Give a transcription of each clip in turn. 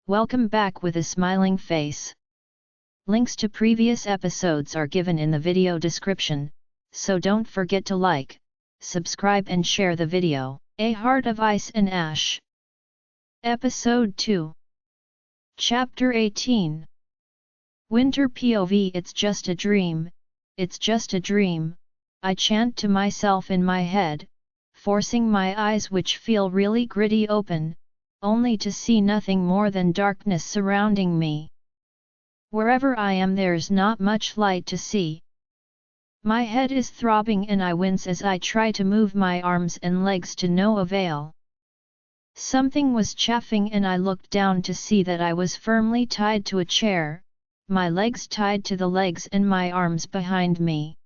Welcome back with a smiling face. Links to previous episodes are given in the video description, so don't forget to like, subscribe and share the video. A Heart of Ice and Ash. Episode 2. Chapter 18. Winter POV. It's just a dream, it's just a dream, I chant to myself in my head, forcing my eyes which feel really gritty open, only to see nothing more than darkness surrounding me. Wherever I am there's not much light to see. My head is throbbing and I wince as I try to move my arms and legs to no avail. Something was chafing and I looked down to see that I was firmly tied to a chair, my legs tied to the legs and my arms behind me.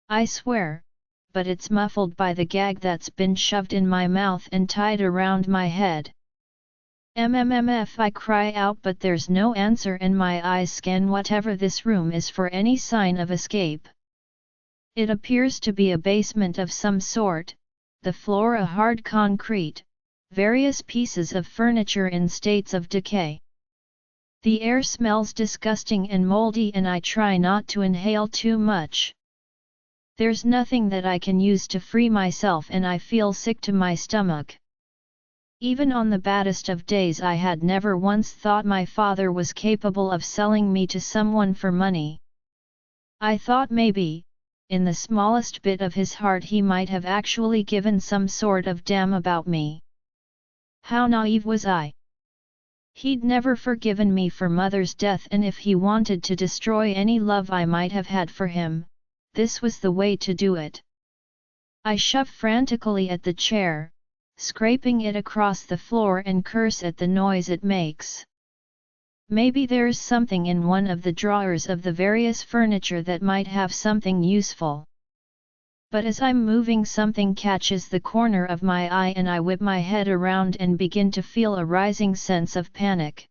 I swear, but it's muffled by the gag that's been shoved in my mouth and tied around my head. MMMF, I cry out, but there's no answer and my eyes scan whatever this room is for any sign of escape. It appears to be a basement of some sort, the floor a hard concrete, various pieces of furniture in states of decay. The air smells disgusting and moldy and I try not to inhale too much. There's nothing that I can use to free myself and I feel sick to my stomach. Even on the baddest of days I had never once thought my father was capable of selling me to someone for money. I thought maybe, in the smallest bit of his heart he might have actually given some sort of damn about me. How naive was I? He'd never forgiven me for Mother's death, and if he wanted to destroy any love I might have had for him, this was the way to do it. I shove frantically at the chair, scraping it across the floor and curse at the noise it makes. Maybe there's something in one of the drawers of the various furniture that might have something useful. But as I'm moving something catches the corner of my eye and I whip my head around and begin to feel a rising sense of panic.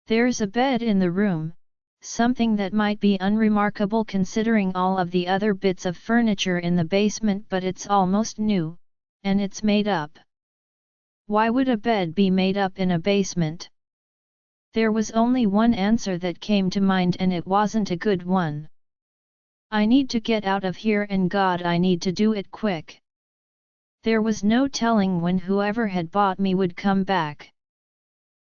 There's a bed in the room, something that might be unremarkable considering all of the other bits of furniture in the basement, but it's almost new, and it's made up. Why would a bed be made up in a basement? There was only one answer that came to mind and it wasn't a good one. I need to get out of here and God, I need to do it quick. There was no telling when whoever had bought me would come back.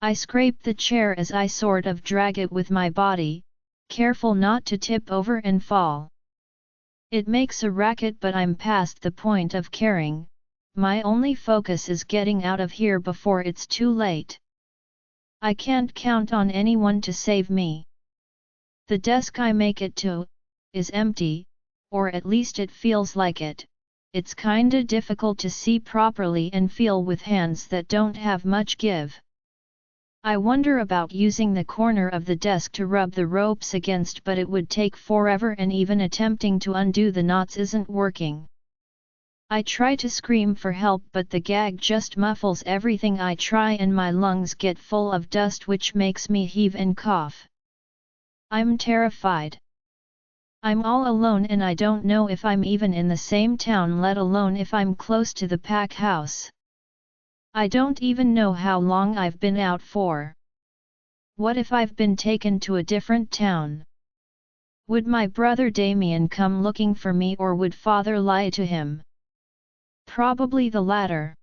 I scraped the chair as I sort of drag it with my body, careful not to tip over and fall. It makes a racket but I'm past the point of caring, my only focus is getting out of here before it's too late. I can't count on anyone to save me. The desk I make it to is empty, or at least it feels like it. It's kinda difficult to see properly and feel with hands that don't have much give. I wonder about using the corner of the desk to rub the ropes against, but it would take forever and even attempting to undo the knots isn't working. I try to scream for help but the gag just muffles everything I try and my lungs get full of dust which makes me heave and cough. I'm terrified. I'm all alone and I don't know if I'm even in the same town, let alone if I'm close to the pack house. I don't even know how long I've been out for. What if I've been taken to a different town? Would my brother Damien come looking for me or would father lie to him? Probably the latter.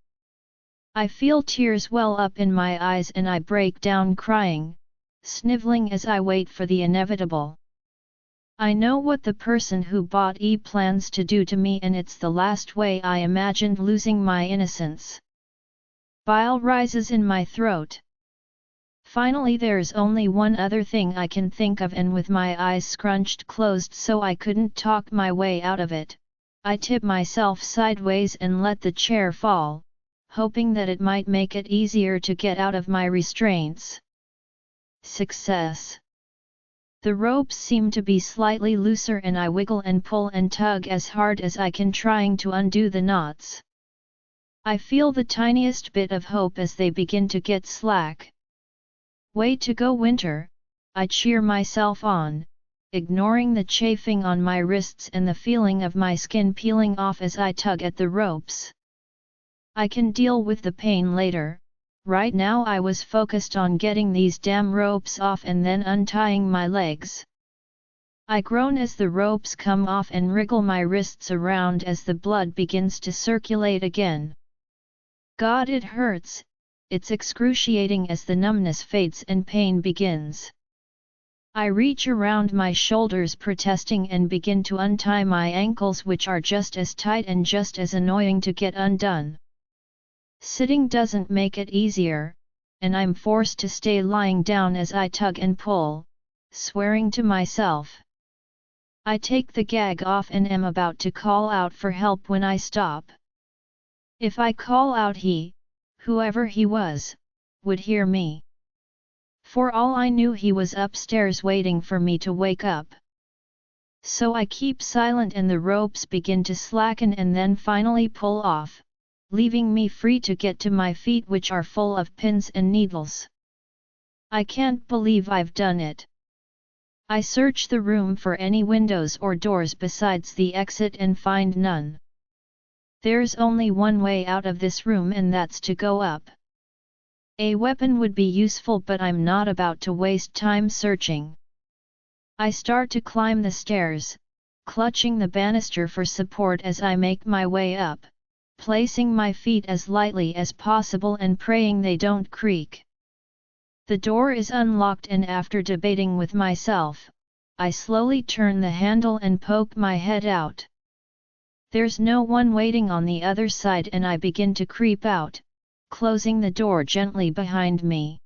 I feel tears well up in my eyes and I break down crying, sniveling as I wait for the inevitable. I know what the person who bought E plans to do to me and it's the last way I imagined losing my innocence. Bile rises in my throat. Finally there's only one other thing I can think of and with my eyes scrunched closed so I couldn't talk my way out of it, I tip myself sideways and let the chair fall, hoping that it might make it easier to get out of my restraints. Success. The ropes seem to be slightly looser and I wiggle and pull and tug as hard as I can, trying to undo the knots. I feel the tiniest bit of hope as they begin to get slack. Way to go, Winter, I cheer myself on, ignoring the chafing on my wrists and the feeling of my skin peeling off as I tug at the ropes. I can deal with the pain later, Right now I was focused on getting these damn ropes off and then untying my legs. I groan as the ropes come off and wriggle my wrists around as the blood begins to circulate again. God, it hurts, it's excruciating as the numbness fades and pain begins. I reach around my shoulders protesting and begin to untie my ankles, which are just as tight and just as annoying to get undone. Sitting doesn't make it easier, and I'm forced to stay lying down as I tug and pull, swearing to myself. I take the gag off and am about to call out for help when I stop. If I call out, whoever he was, would hear me. For all I knew, he was upstairs waiting for me to wake up. So I keep silent and the ropes begin to slacken and then finally pull off, leaving me free to get to my feet, which are full of pins and needles. I can't believe I've done it. I search the room for any windows or doors besides the exit and find none. There's only one way out of this room, and that's to go up. A weapon would be useful, but I'm not about to waste time searching. I start to climb the stairs, clutching the banister for support as I make my way up, placing my feet as lightly as possible and praying they don't creak. The door is unlocked, and after debating with myself, I slowly turn the handle and poke my head out. There's no one waiting on the other side, and I begin to creep out, closing the door gently behind me.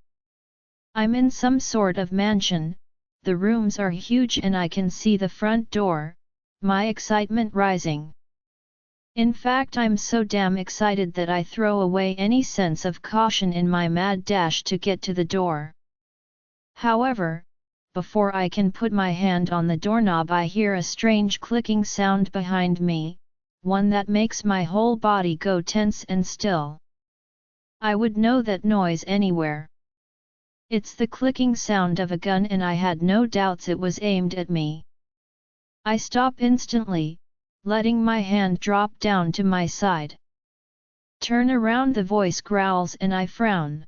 I'm in some sort of mansion, the rooms are huge and I can see the front door, my excitement rising. In fact, I'm so damn excited that I throw away any sense of caution in my mad dash to get to the door. However, before I can put my hand on the doorknob, I hear a strange clicking sound behind me, one that makes my whole body go tense and still. I would know that noise anywhere. It's the clicking sound of a gun, and I had no doubts it was aimed at me. I stop instantly, letting my hand drop down to my side. Turn around, the voice growls, and I frown.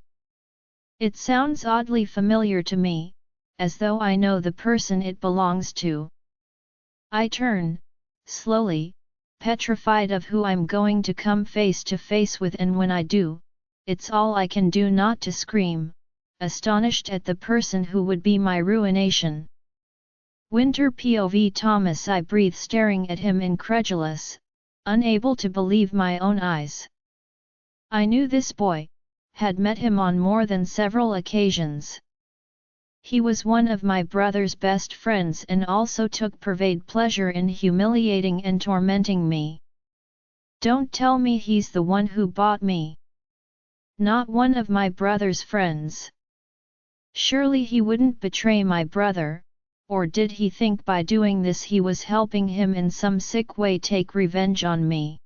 It sounds oddly familiar to me, as though I know the person it belongs to. I turn, slowly, petrified of who I'm going to come face to face with, and when I do, it's all I can do not to scream, astonished at the person who would be my ruination. Winter POV Thomas, I breathe, staring at him incredulous, unable to believe my own eyes. I knew this boy, had met him on more than several occasions. He was one of my brother's best friends and also took pervade pleasure in humiliating and tormenting me. Don't tell me he's the one who bought me. Not one of my brother's friends. Surely he wouldn't betray my brother, or did he think by doing this he was helping him in some sick way take revenge on me?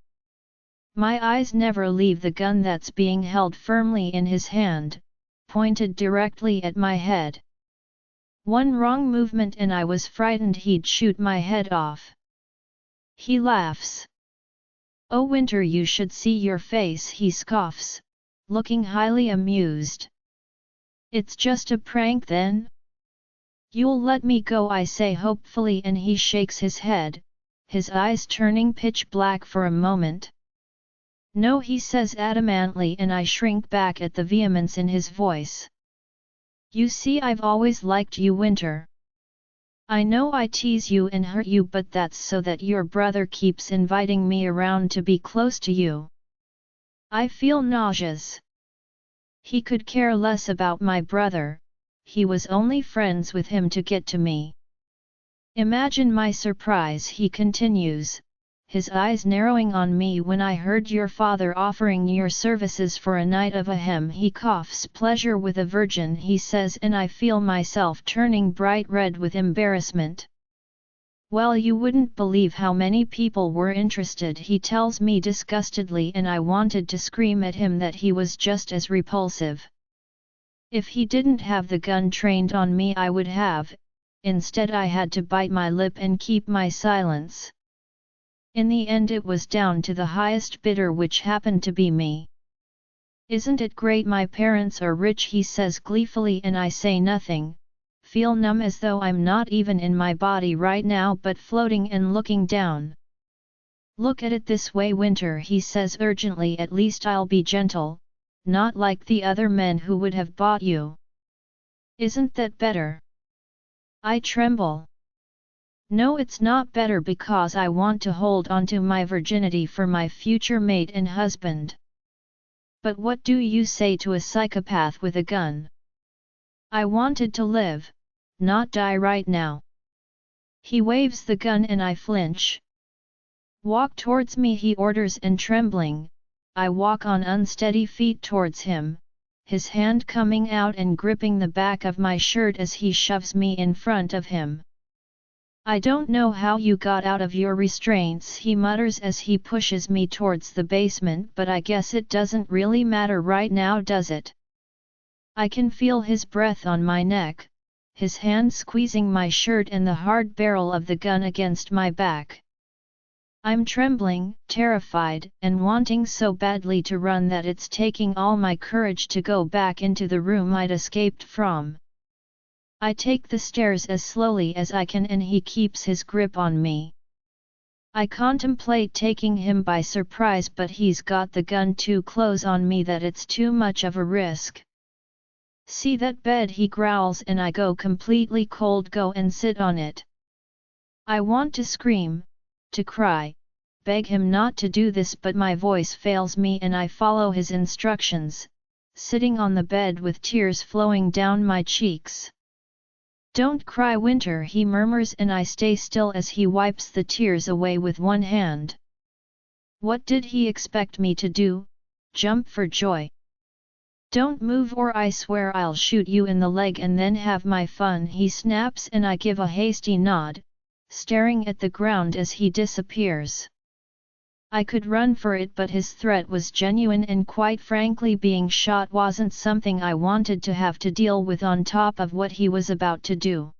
My eyes never leave the gun that's being held firmly in his hand, pointed directly at my head. One wrong movement and I was frightened he'd shoot my head off. He laughs. "Oh Winter, you should see your face," he scoffs, looking highly amused. "It's just a prank then? You'll let me go," I say hopefully, and he shakes his head, his eyes turning pitch black for a moment. "No," he says adamantly, and I shrink back at the vehemence in his voice. "You see, I've always liked you, Winter. I know I tease you and hurt you, but that's so that your brother keeps inviting me around to be close to you. I feel nauseous. He could care less about my brother, he was only friends with him to get to me." Imagine my surprise, he continues, his eyes narrowing on me, "when I heard your father offering your services for a night of ahem." He coughs. "Pleasure with a virgin," he says, and I feel myself turning bright red with embarrassment. "Well, you wouldn't believe how many people were interested," he tells me disgustedly, and I wanted to scream at him that he was just as repulsive. If he didn't have the gun trained on me, I would have. Instead, I had to bite my lip and keep my silence. In the end, it was down to the highest bidder, which happened to be me. Isn't it great my parents are rich, he says gleefully, and I say nothing, feel numb as though I'm not even in my body right now but floating and looking down. Look at it this way, Winter, he says urgently, at least I'll be gentle, not like the other men who would have bought you. Isn't that better? I tremble. No, it's not better because I want to hold onto my virginity for my future mate and husband. But what do you say to a psychopath with a gun? I wanted to live, not die right now. He waves the gun and I flinch. Walk towards me, he orders, and trembling, I walk on unsteady feet towards him, his hand coming out and gripping the back of my shirt as he shoves me in front of him. I don't know how you got out of your restraints, he mutters as he pushes me towards the basement, but I guess it doesn't really matter right now, does it? I can feel his breath on my neck, his hand squeezing my shirt and the hard barrel of the gun against my back. I'm trembling, terrified, and wanting so badly to run that it's taking all my courage to go back into the room I'd escaped from. I take the stairs as slowly as I can and he keeps his grip on me. I contemplate taking him by surprise, but he's got the gun too close on me that it's too much of a risk. See that bed, he growls, and I go completely cold. Go and sit on it. I want to scream, to cry, beg him not to do this, but my voice fails me and I follow his instructions, sitting on the bed with tears flowing down my cheeks. Don't cry, Winter, he murmurs, and I stay still as he wipes the tears away with one hand. What did he expect me to do? Jump for joy? Don't move or I swear I'll shoot you in the leg and then have my fun, he snaps, and I give a hasty nod, staring at the ground as he disappears. I could run for it, but his threat was genuine, and quite frankly being shot wasn't something I wanted to have to deal with on top of what he was about to do.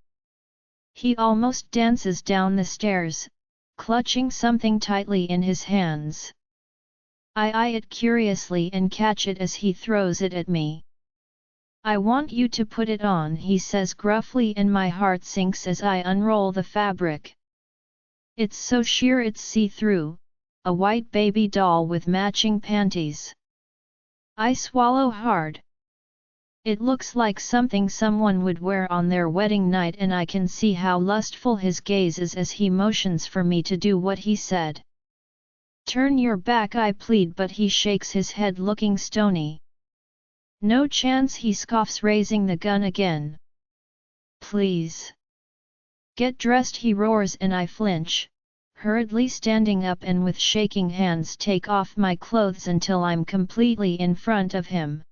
He almost dances down the stairs, clutching something tightly in his hands. I eye it curiously and catch it as he throws it at me. I want you to put it on, he says gruffly, and my heart sinks as I unroll the fabric. It's so sheer it's see-through, a white baby doll with matching panties. I swallow hard. It looks like something someone would wear on their wedding night, and I can see how lustful his gaze is as he motions for me to do what he said. Turn your back, I plead, but he shakes his head, looking stony. No chance, he scoffs, raising the gun again. Please. Get dressed, he roars, and I flinch, hurriedly standing up and with shaking hands take off my clothes until I'm completely in front of him.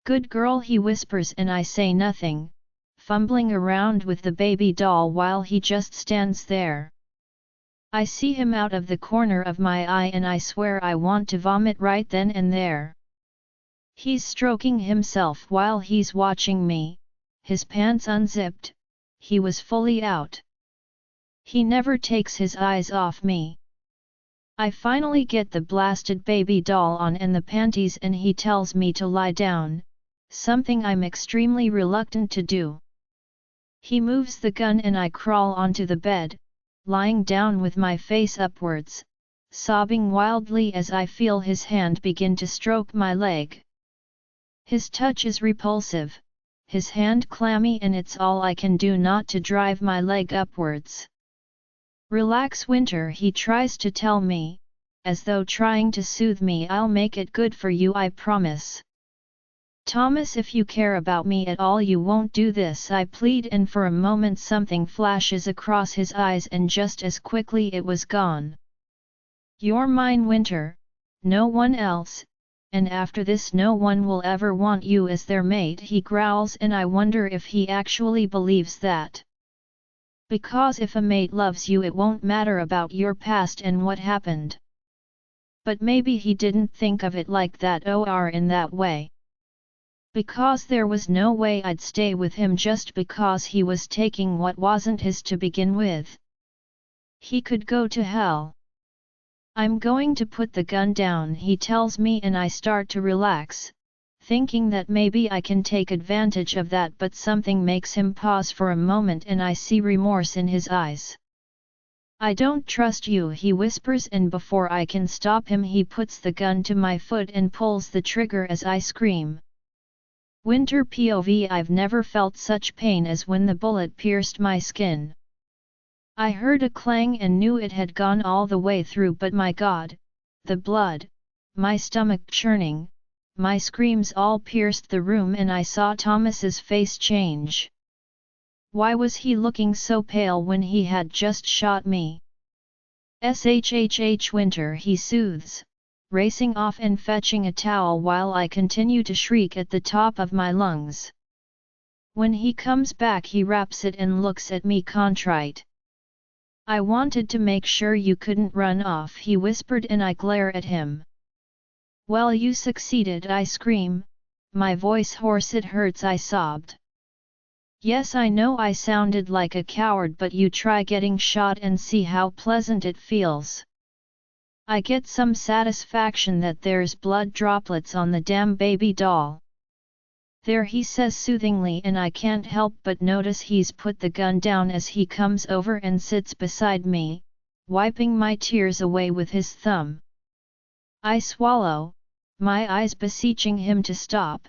Good girl, he whispers, and I say nothing, fumbling around with the baby doll while he just stands there. I see him out of the corner of my eye and I swear I want to vomit right then and there. He's stroking himself while he's watching me, his pants unzipped, he was fully out. He never takes his eyes off me. I finally get the blasted baby doll on and the panties, and he tells me to lie down, something I'm extremely reluctant to do. He moves the gun and I crawl onto the bed, lying down with my face upwards, sobbing wildly as I feel his hand begin to stroke my leg. His touch is repulsive, his hand clammy, and it's all I can do not to drive my leg upwards. Relax, Winter, he tries to tell me, as though trying to soothe me. I'll make it good for you, I promise. Thomas, if you care about me at all you won't do this, I plead, and for a moment something flashes across his eyes and just as quickly it was gone. You're mine, Winter, no one else, and after this no one will ever want you as their mate, he growls, and I wonder if he actually believes that. Because if a mate loves you it won't matter about your past and what happened. But maybe he didn't think of it like that or in that way. Because there was no way I'd stay with him just because he was taking what wasn't his to begin with. He could go to hell. I'm going to put the gun down, he tells me, and I start to relax, thinking that maybe I can take advantage of that, but something makes him pause for a moment and I see remorse in his eyes. I don't trust you, he whispers, and before I can stop him he puts the gun to my foot and pulls the trigger as I scream. Winter POV. I've never felt such pain as when the bullet pierced my skin. I heard a clang and knew it had gone all the way through, but my God, the blood, my stomach churning, my screams all pierced the room, and I saw Thomas's face change. Why was he looking so pale when he had just shot me? Shhh, Winter, he soothes, racing off and fetching a towel while I continue to shriek at the top of my lungs. When he comes back he wraps it and looks at me contrite. I wanted to make sure you couldn't run off, he whispered, and I glare at him. Well, you succeeded, I scream, my voice hoarse, it hurts, I sobbed. Yes, I know I sounded like a coward, but you try getting shot and see how pleasant it feels. I get some satisfaction that there's blood droplets on the damn baby doll. There, he says soothingly, and I can't help but notice he's put the gun down as he comes over and sits beside me, wiping my tears away with his thumb. I swallow, my eyes beseeching him to stop.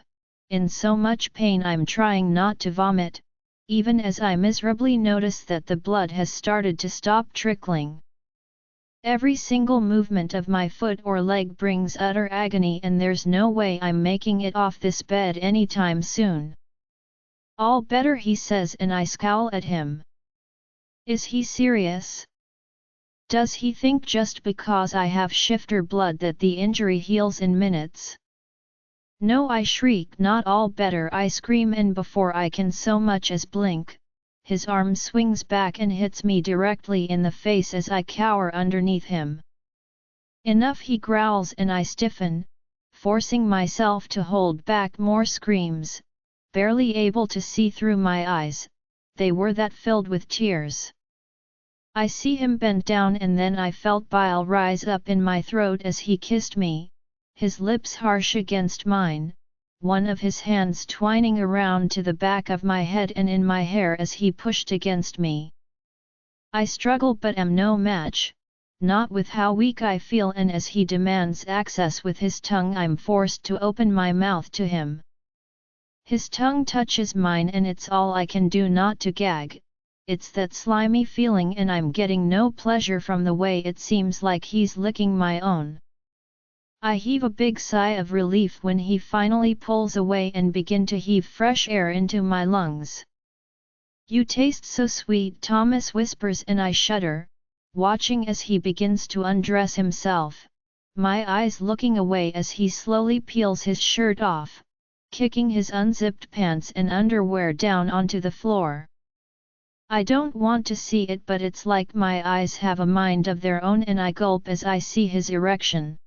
In so much pain I'm trying not to vomit, even as I miserably notice that the blood has started to stop trickling. Every single movement of my foot or leg brings utter agony, and there's no way I'm making it off this bed anytime soon. All better, he says, and I scowl at him. Is he serious? Does he think just because I have shifter blood that the injury heals in minutes? No, I shriek, not all better, I scream, and before I can so much as blink, his arm swings back and hits me directly in the face as I cower underneath him. Enough, he growls, and I stiffen, forcing myself to hold back more screams, barely able to see through my eyes, they were that filled with tears. I see him bend down, and then I felt bile rise up in my throat as he kissed me, his lips harsh against mine, one of his hands twining around to the back of my head and in my hair as he pushed against me. I struggle but am no match, not with how weak I feel, and as he demands access with his tongue I'm forced to open my mouth to him. His tongue touches mine and it's all I can do not to gag, it's that slimy feeling, and I'm getting no pleasure from the way it seems like he's licking my own. I heave a big sigh of relief when he finally pulls away and begin to heave fresh air into my lungs. You taste so sweet, Thomas whispers, and I shudder, watching as he begins to undress himself, my eyes looking away as he slowly peels his shirt off, kicking his unzipped pants and underwear down onto the floor. I don't want to see it, but it's like my eyes have a mind of their own, and I gulp as I see his erection.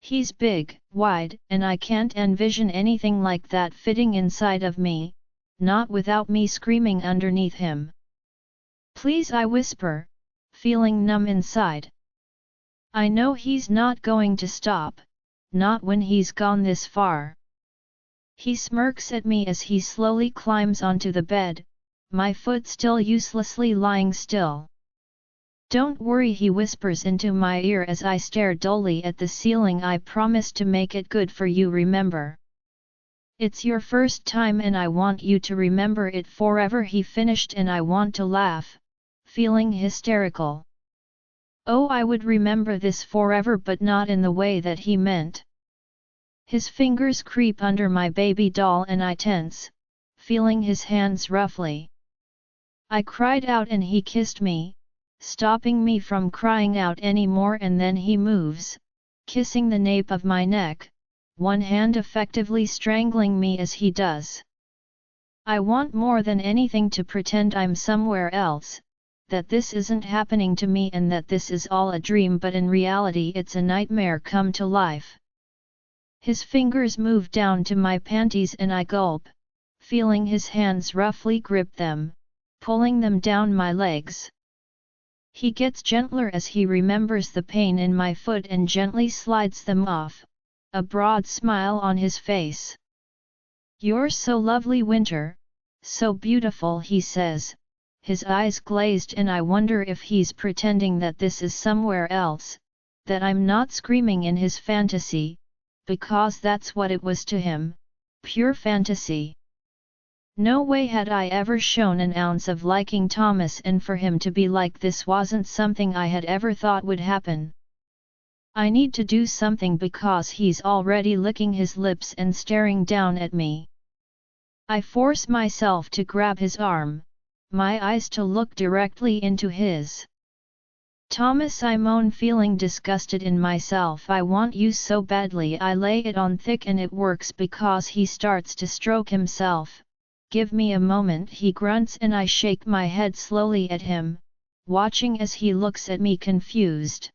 He's big, wide, and I can't envision anything like that fitting inside of me, not without me screaming underneath him. Please, I whisper, feeling numb inside. I know he's not going to stop, not when he's gone this far. He smirks at me as he slowly climbs onto the bed, my foot still uselessly lying still. Don't worry, he whispers into my ear as I stare dully at the ceiling. I promise to make it good for you, remember? It's your first time and I want you to remember it forever, he finished, and I want to laugh, feeling hysterical. Oh, I would remember this forever, but not in the way that he meant. His fingers creep under my baby doll and I tense, feeling his hands roughly. I cried out and he kissed me, stopping me from crying out anymore, and then he moves, kissing the nape of my neck, one hand effectively strangling me as he does. I want more than anything to pretend I'm somewhere else, that this isn't happening to me and that this is all a dream, but in reality it's a nightmare come to life. His fingers move down to my panties and I gulp, feeling his hands roughly grip them, pulling them down my legs. He gets gentler as he remembers the pain in my foot and gently slides them off, a broad smile on his face. "You're so lovely, Winter, so beautiful," he says, his eyes glazed, and I wonder if he's pretending that this is somewhere else, that I'm not screaming in his fantasy, because that's what it was to him, pure fantasy. No way had I ever shown an ounce of liking Thomas, and for him to be like this wasn't something I had ever thought would happen. I need to do something because he's already licking his lips and staring down at me. I force myself to grab his arm, my eyes to look directly into his. "Thomas," I moan, feeling disgusted in myself. "I want you so badly." I lay it on thick and it works because he starts to stroke himself. "Give me a moment," he grunts, and I shake my head slowly at him, watching as he looks at me confused.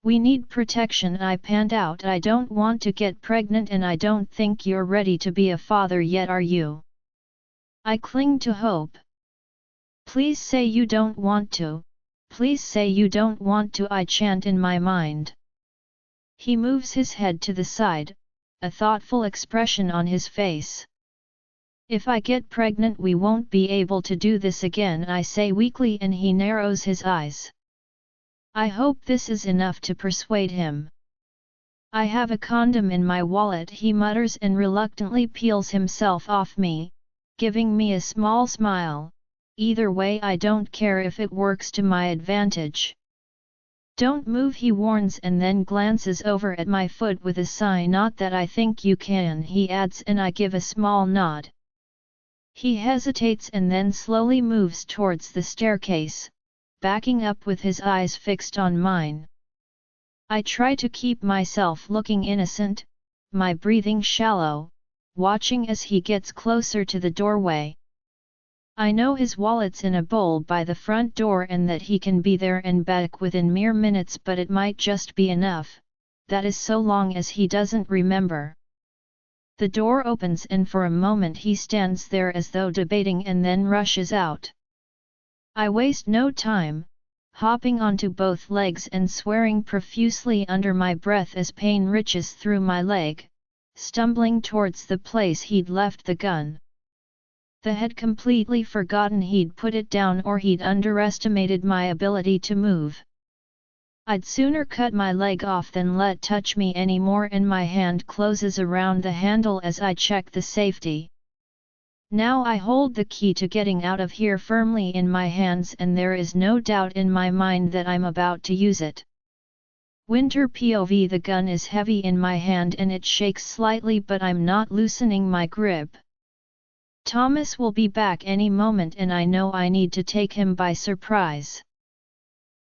"We need protection," I pant out. "I don't want to get pregnant, and I don't think you're ready to be a father yet, are you?" I cling to hope. "Please say you don't want to. Please say you don't want to," I chant in my mind. He moves his head to the side, a thoughtful expression on his face. "If I get pregnant we won't be able to do this again," I say weakly, and he narrows his eyes. I hope this is enough to persuade him. "I have a condom in my wallet," he mutters and reluctantly peels himself off me, giving me a small smile. "Either way I don't care if it works to my advantage." "Don't move," he warns, and then glances over at my foot with a sigh. "Not that I think you can," he adds, and I give a small nod. He hesitates and then slowly moves towards the staircase, backing up with his eyes fixed on mine. I try to keep myself looking innocent, my breathing shallow, watching as he gets closer to the doorway. I know his wallet's in a bowl by the front door and that he can be there and back within mere minutes, but it might just be enough, that is so long as he doesn't remember. The door opens and for a moment he stands there as though debating and then rushes out. I waste no time, hopping onto both legs and swearing profusely under my breath as pain reaches through my leg, stumbling towards the place he'd left the gun. The had completely forgotten he'd put it down, or he'd underestimated my ability to move. I'd sooner cut my leg off than let touch me anymore, and my hand closes around the handle as I check the safety. Now I hold the key to getting out of here firmly in my hands, and there is no doubt in my mind that I'm about to use it. Winter POV. The gun is heavy in my hand and it shakes slightly, but I'm not loosening my grip. Thomas will be back any moment and I know I need to take him by surprise.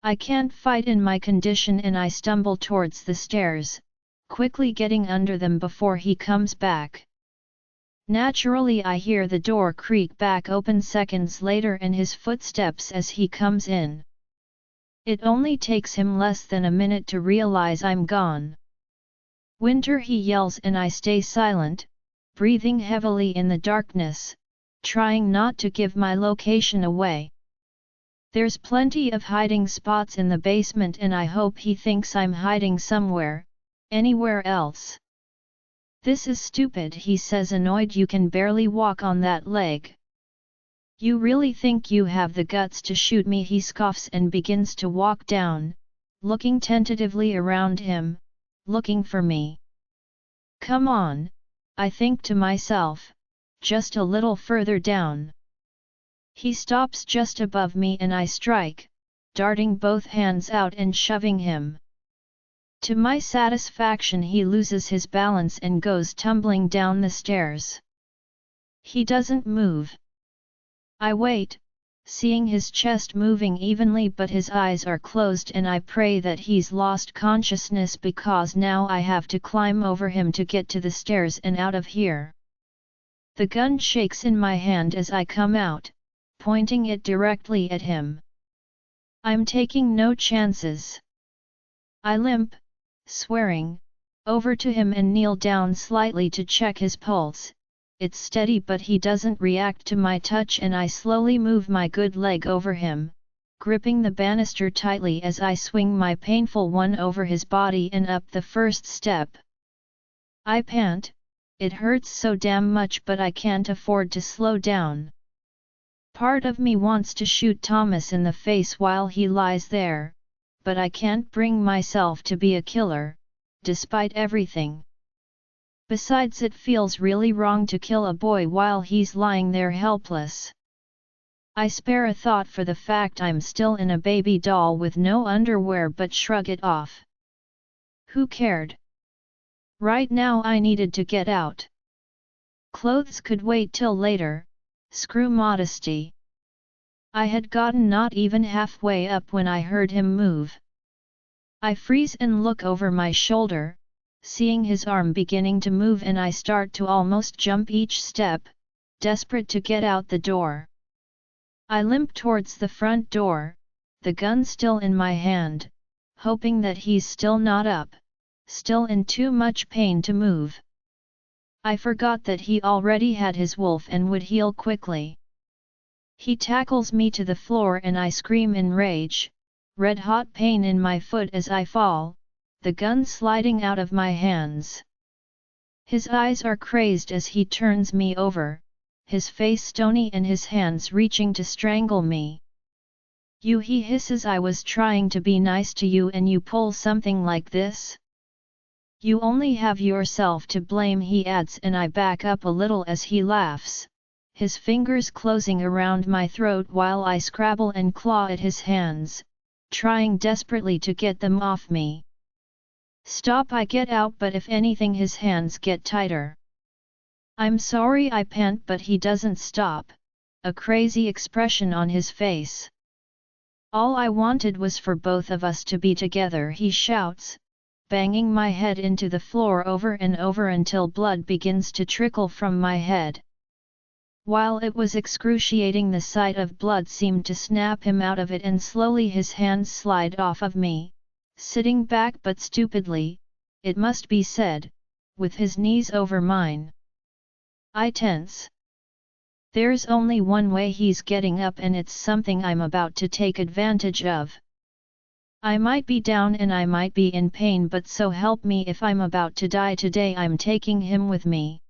I can't fight in my condition and I stumble towards the stairs, quickly getting under them before he comes back. Naturally I hear the door creak back open seconds later and his footsteps as he comes in. It only takes him less than a minute to realize I'm gone. "Winter," he yells, and I stay silent, breathing heavily in the darkness, trying not to give my location away. There's plenty of hiding spots in the basement and I hope he thinks I'm hiding somewhere, anywhere else. "This is stupid," he says, annoyed. "You can barely walk on that leg. You really think you have the guts to shoot me?" He scoffs and begins to walk down, looking tentatively around him, looking for me. "Come on," I think to myself, "just a little further down." He stops just above me and I strike, darting both hands out and shoving him. To my satisfaction he loses his balance and goes tumbling down the stairs. He doesn't move. I wait, seeing his chest moving evenly, but his eyes are closed and I pray that he's lost consciousness, because now I have to climb over him to get to the stairs and out of here. The gun shakes in my hand as I come out, pointing it directly at him. I'm taking no chances. I limp, swearing, over to him and kneel down slightly to check his pulse. It's steady but he doesn't react to my touch and I slowly move my good leg over him, gripping the banister tightly as I swing my painful one over his body and up the first step. I pant, it hurts so damn much, but I can't afford to slow down. Part of me wants to shoot Thomas in the face while he lies there, but I can't bring myself to be a killer, despite everything. Besides, it feels really wrong to kill a boy while he's lying there helpless. I spare a thought for the fact I'm still in a baby doll with no underwear but shrug it off. Who cared? Right now I needed to get out. Clothes could wait till later, screw modesty. I had gotten not even halfway up when I heard him move. I freeze and look over my shoulder, seeing his arm beginning to move, and I start to almost jump each step, desperate to get out the door. I limp towards the front door, the gun still in my hand, hoping that he's still not up, still in too much pain to move. I forgot that he already had his wolf and would heal quickly. He tackles me to the floor and I scream in rage, red-hot pain in my foot as I fall, the gun sliding out of my hands. His eyes are crazed as he turns me over, his face stony and his hands reaching to strangle me. "You," he hisses, "I was trying to be nice to you and you pull something like this? You only have yourself to blame," he adds, and I back up a little as he laughs, his fingers closing around my throat while I scrabble and claw at his hands, trying desperately to get them off me. "Stop," I get out, but if anything his hands get tighter. "I'm sorry," I pant, but he doesn't stop, a crazy expression on his face. "All I wanted was for both of us to be together," he shouts, banging my head into the floor over and over until blood begins to trickle from my head. While it was excruciating, the sight of blood seemed to snap him out of it, and slowly his hands slide off of me, sitting back but stupidly, it must be said, with his knees over mine. I tense. There's only one way he's getting up, and it's something I'm about to take advantage of. I might be down and I might be in pain, but so help me if I'm about to die today, I'm taking him with me.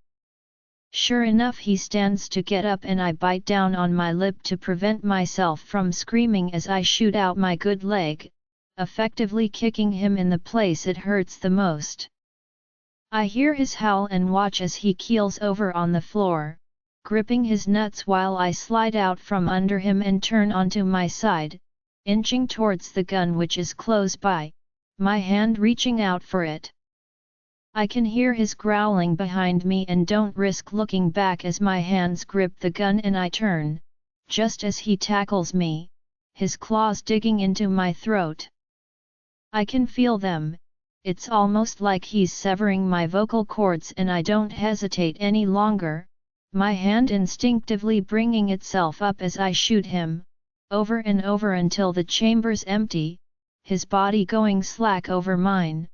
Sure enough, he stands to get up and I bite down on my lip to prevent myself from screaming as I shoot out my good leg, effectively kicking him in the place it hurts the most. I hear his howl and watch as he keels over on the floor, gripping his nuts while I slide out from under him and turn onto my side, inching towards the gun which is close by, my hand reaching out for it. I can hear his growling behind me and don't risk looking back as my hands grip the gun and I turn, just as he tackles me, his claws digging into my throat. I can feel them. It's almost like he's severing my vocal cords, and I don't hesitate any longer, my hand instinctively bringing itself up as I shoot him, over and over until the chamber's empty, his body going slack over mine,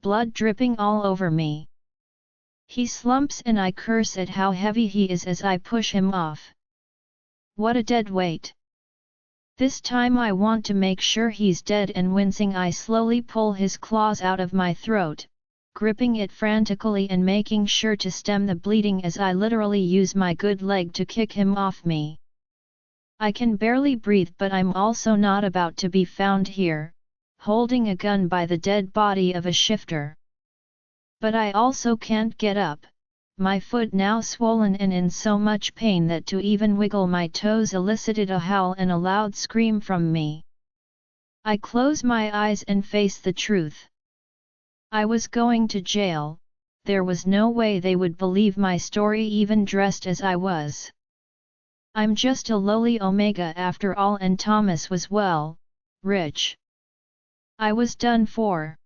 blood dripping all over me. He slumps and I curse at how heavy he is as I push him off. What a dead weight! This time I want to make sure he's dead, and wincing I slowly pull his claws out of my throat, gripping it frantically and making sure to stem the bleeding as I literally use my good leg to kick him off me. I can barely breathe, but I'm also not about to be found here, holding a gun by the dead body of a shifter. But I also can't get up, my foot now swollen and in so much pain that to even wiggle my toes elicited a howl and a loud scream from me. I close my eyes and face the truth. I was going to jail, there was no way they would believe my story even dressed as I was. I'm just a lowly Omega after all, and Thomas was, well, rich. I was done for.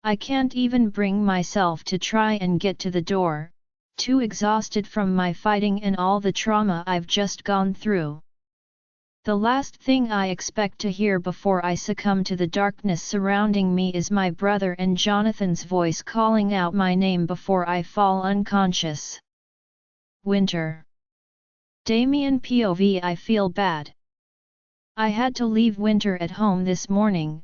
I can't even bring myself to try and get to the door, too exhausted from my fighting and all the trauma I've just gone through. The last thing I expect to hear before I succumb to the darkness surrounding me is my brother and Jonathan's voice calling out my name before I fall unconscious. Winter. Damien POV. I feel bad. I had to leave Winter at home this morning,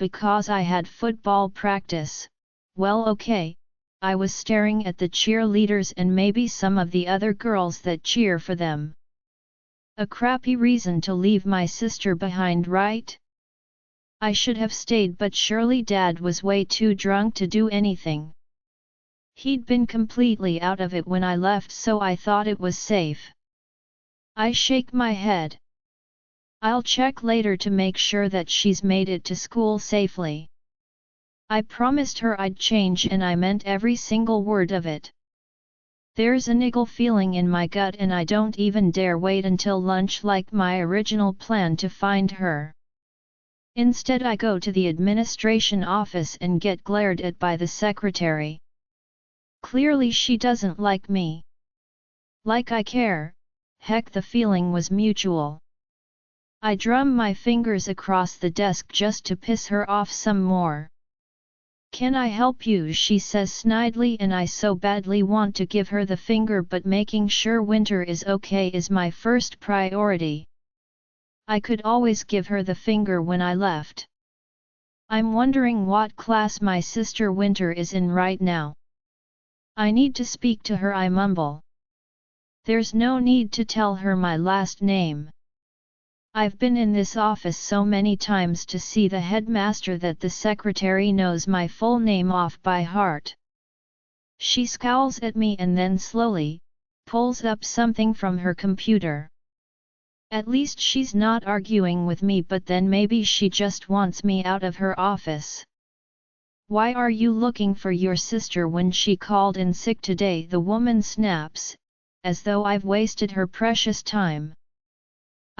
because I had football practice. Well, okay, I was staring at the cheerleaders and maybe some of the other girls that cheer for them. A crappy reason to leave my sister behind, right? I should have stayed, but surely Dad was way too drunk to do anything. He'd been completely out of it when I left, so I thought it was safe. I shake my head. I'll check later to make sure that she's made it to school safely. I promised her I'd change, and I meant every single word of it. There's a niggle feeling in my gut and I don't even dare wait until lunch like my original plan to find her. Instead, I go to the administration office and get glared at by the secretary. Clearly she doesn't like me. Like I care, heck, the feeling was mutual. I drum my fingers across the desk just to piss her off some more. "Can I help you?" she says snidely, and I so badly want to give her the finger, but making sure Winter is okay is my first priority. I could always give her the finger when I left. I'm wondering what class my sister Winter is in right now. I need to speak to her, I mumble. There's no need to tell her my last name. I've been in this office so many times to see the headmaster that the secretary knows my full name off by heart. She scowls at me and then slowly pulls up something from her computer. At least she's not arguing with me, but then maybe she just wants me out of her office. "Why are you looking for your sister when she called in sick today?" the woman snaps, as though I've wasted her precious time.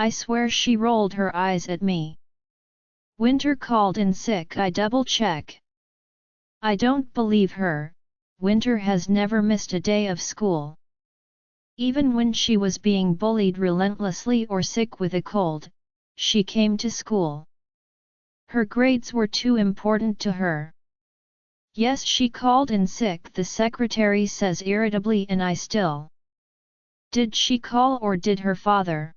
I swear she rolled her eyes at me. "Winter called in sick?" I double-check. I don't believe her. Winter has never missed a day of school. Even when she was being bullied relentlessly or sick with a cold, she came to school. Her grades were too important to her. "Yes, she called in sick," the secretary says irritably, and I still. "Did she call or did her father?"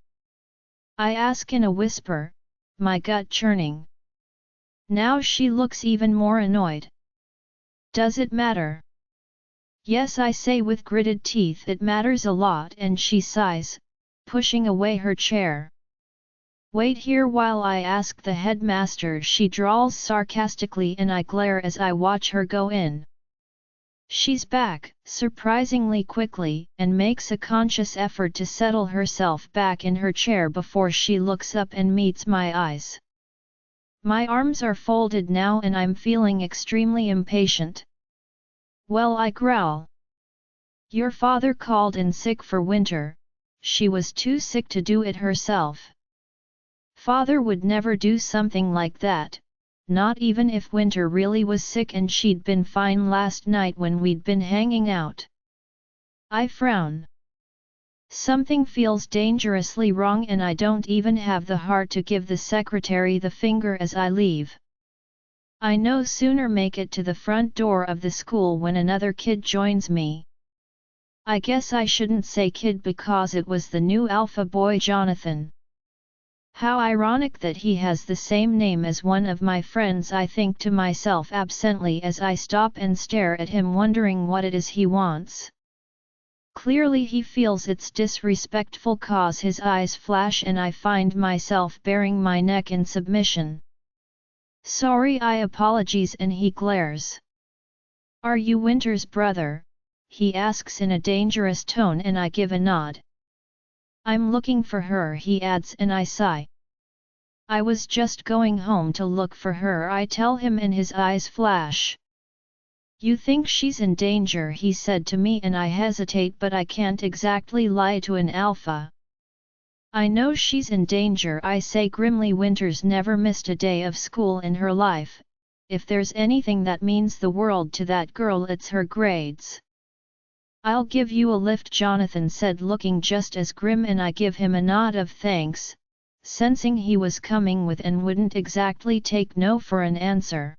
I ask in a whisper, my gut churning. Now she looks even more annoyed. "Does it matter?" "Yes," I say with gritted teeth, "it matters a lot," and she sighs, pushing away her chair. "Wait here while I ask the headmaster," she drawls sarcastically, and I glare as I watch her go in. She's back, surprisingly quickly, and makes a conscious effort to settle herself back in her chair before she looks up and meets my eyes. My arms are folded now and I'm feeling extremely impatient. "Well," I growl. "Your father called in sick for Winter. She was too sick to do it herself." Father would never do something like that. Not even if Winter really was sick and she'd been fine last night when we'd been hanging out. I frown. Something feels dangerously wrong and I don't even have the heart to give the secretary the finger as I leave. I no sooner make it to the front door of the school when another kid joins me. I guess I shouldn't say kid because it was the new alpha boy, Jonathan. How ironic that he has the same name as one of my friends, I think to myself absently as I stop and stare at him, wondering what it is he wants. Clearly he feels it's disrespectful cause his eyes flash and I find myself baring my neck in submission. "Sorry," I apologize, and he glares. "Are you Winter's brother?" he asks in a dangerous tone, and I give a nod. "I'm looking for her," he adds, and I sigh. "I was just going home to look for her," I tell him, and his eyes flash. "You think she's in danger?" he said to me, and I hesitate, but I can't exactly lie to an alpha. "I know she's in danger," I say grimly. "Winter's never missed a day of school in her life. If there's anything that means the world to that girl, it's her grades." "I'll give you a lift," Jonathan said, looking just as grim, and I give him a nod of thanks, sensing he was coming with and wouldn't exactly take no for an answer.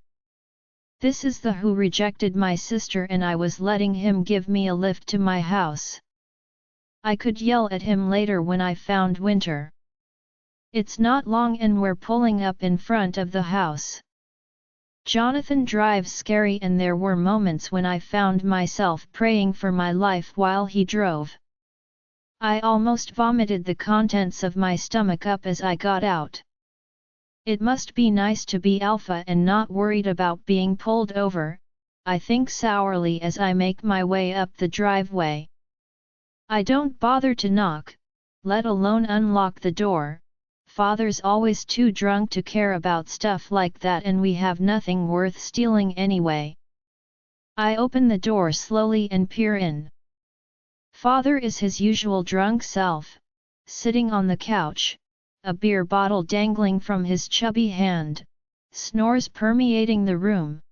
This is the who rejected my sister, and I was letting him give me a lift to my house. I could yell at him later when I found Winter. It's not long and we're pulling up in front of the house. Jonathan drives scary, and there were moments when I found myself praying for my life while he drove. I almost vomited the contents of my stomach up as I got out. It must be nice to be alpha and not worried about being pulled over, I think sourly as I make my way up the driveway. I don't bother to knock, let alone unlock the door. Father's always too drunk to care about stuff like that, and we have nothing worth stealing anyway. I open the door slowly and peer in. Father is his usual drunk self, sitting on the couch, a beer bottle dangling from his chubby hand, snores permeating the room.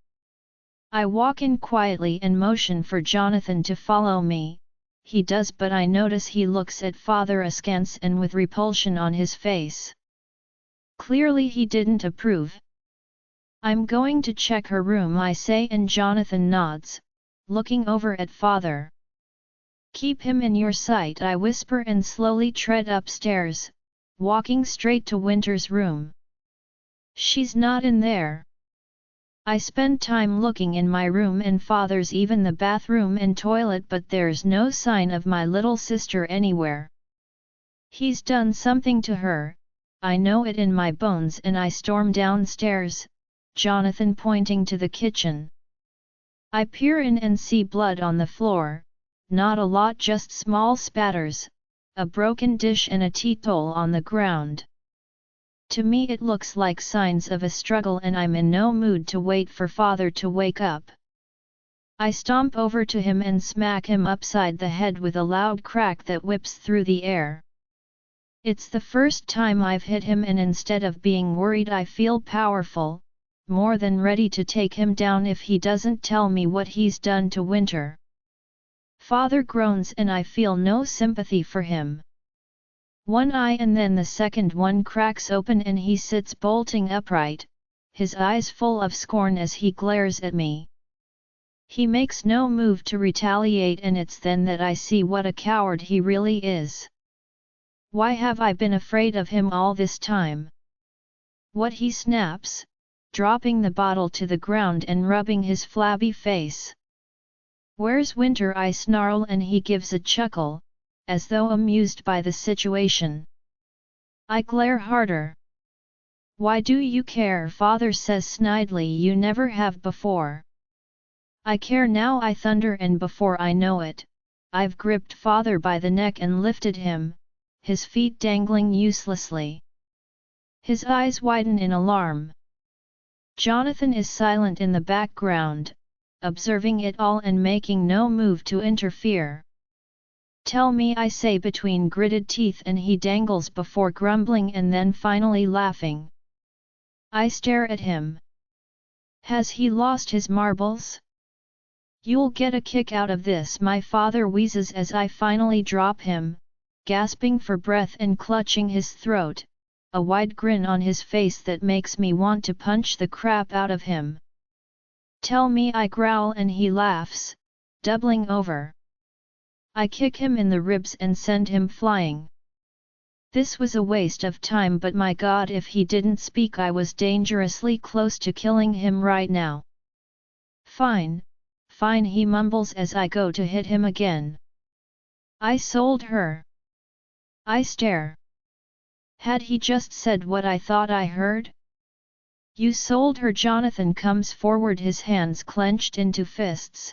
I walk in quietly and motion for Jonathan to follow me. He does, but I notice he looks at Father askance and with repulsion on his face. Clearly he didn't approve. I'm going to check her room, I say, and Jonathan nods, looking over at Father. Keep him in your sight, I whisper and slowly tread upstairs, walking straight to Winter's room. She's not in there. I spend time looking in my room and Father's, even the bathroom and toilet, but there's no sign of my little sister anywhere. He's done something to her, I know it in my bones, and I storm downstairs, Jonathan pointing to the kitchen. I peer in and see blood on the floor, not a lot, just small spatters, a broken dish and a tea towel on the ground. To me it looks like signs of a struggle, and I'm in no mood to wait for Father to wake up. I stomp over to him and smack him upside the head with a loud crack that whips through the air. It's the first time I've hit him, and instead of being worried I feel powerful, more than ready to take him down if he doesn't tell me what he's done to Winter. Father groans and I feel no sympathy for him. One eye and then the second one cracks open and he sits bolting upright, his eyes full of scorn as he glares at me. He makes no move to retaliate, and it's then that I see what a coward he really is. Why have I been afraid of him all this time? What, he snaps, dropping the bottle to the ground and rubbing his flabby face. Where's Winter, I snarl, and he gives a chuckle, as though amused by the situation. I glare harder. Why do you care? Father says snidely. You never have before. I care now, I thunder, and before I know it, I've gripped Father by the neck and lifted him, his feet dangling uselessly. His eyes widen in alarm. Jonathan is silent in the background, observing it all and making no move to interfere. Tell me, I say between gritted teeth, and he dangles before grumbling and then finally laughing. I stare at him. Has he lost his marbles? You'll get a kick out of this, my father wheezes as I finally drop him, gasping for breath and clutching his throat, a wide grin on his face that makes me want to punch the crap out of him. Tell me, I growl, and he laughs, doubling over. I kick him in the ribs and send him flying. This was a waste of time, but my God, if he didn't speak I was dangerously close to killing him right now. Fine, fine, he mumbles as I go to hit him again. I sold her. I stare. Had he just said what I thought I heard? You sold her. Jonathan comes forward, his hands clenched into fists,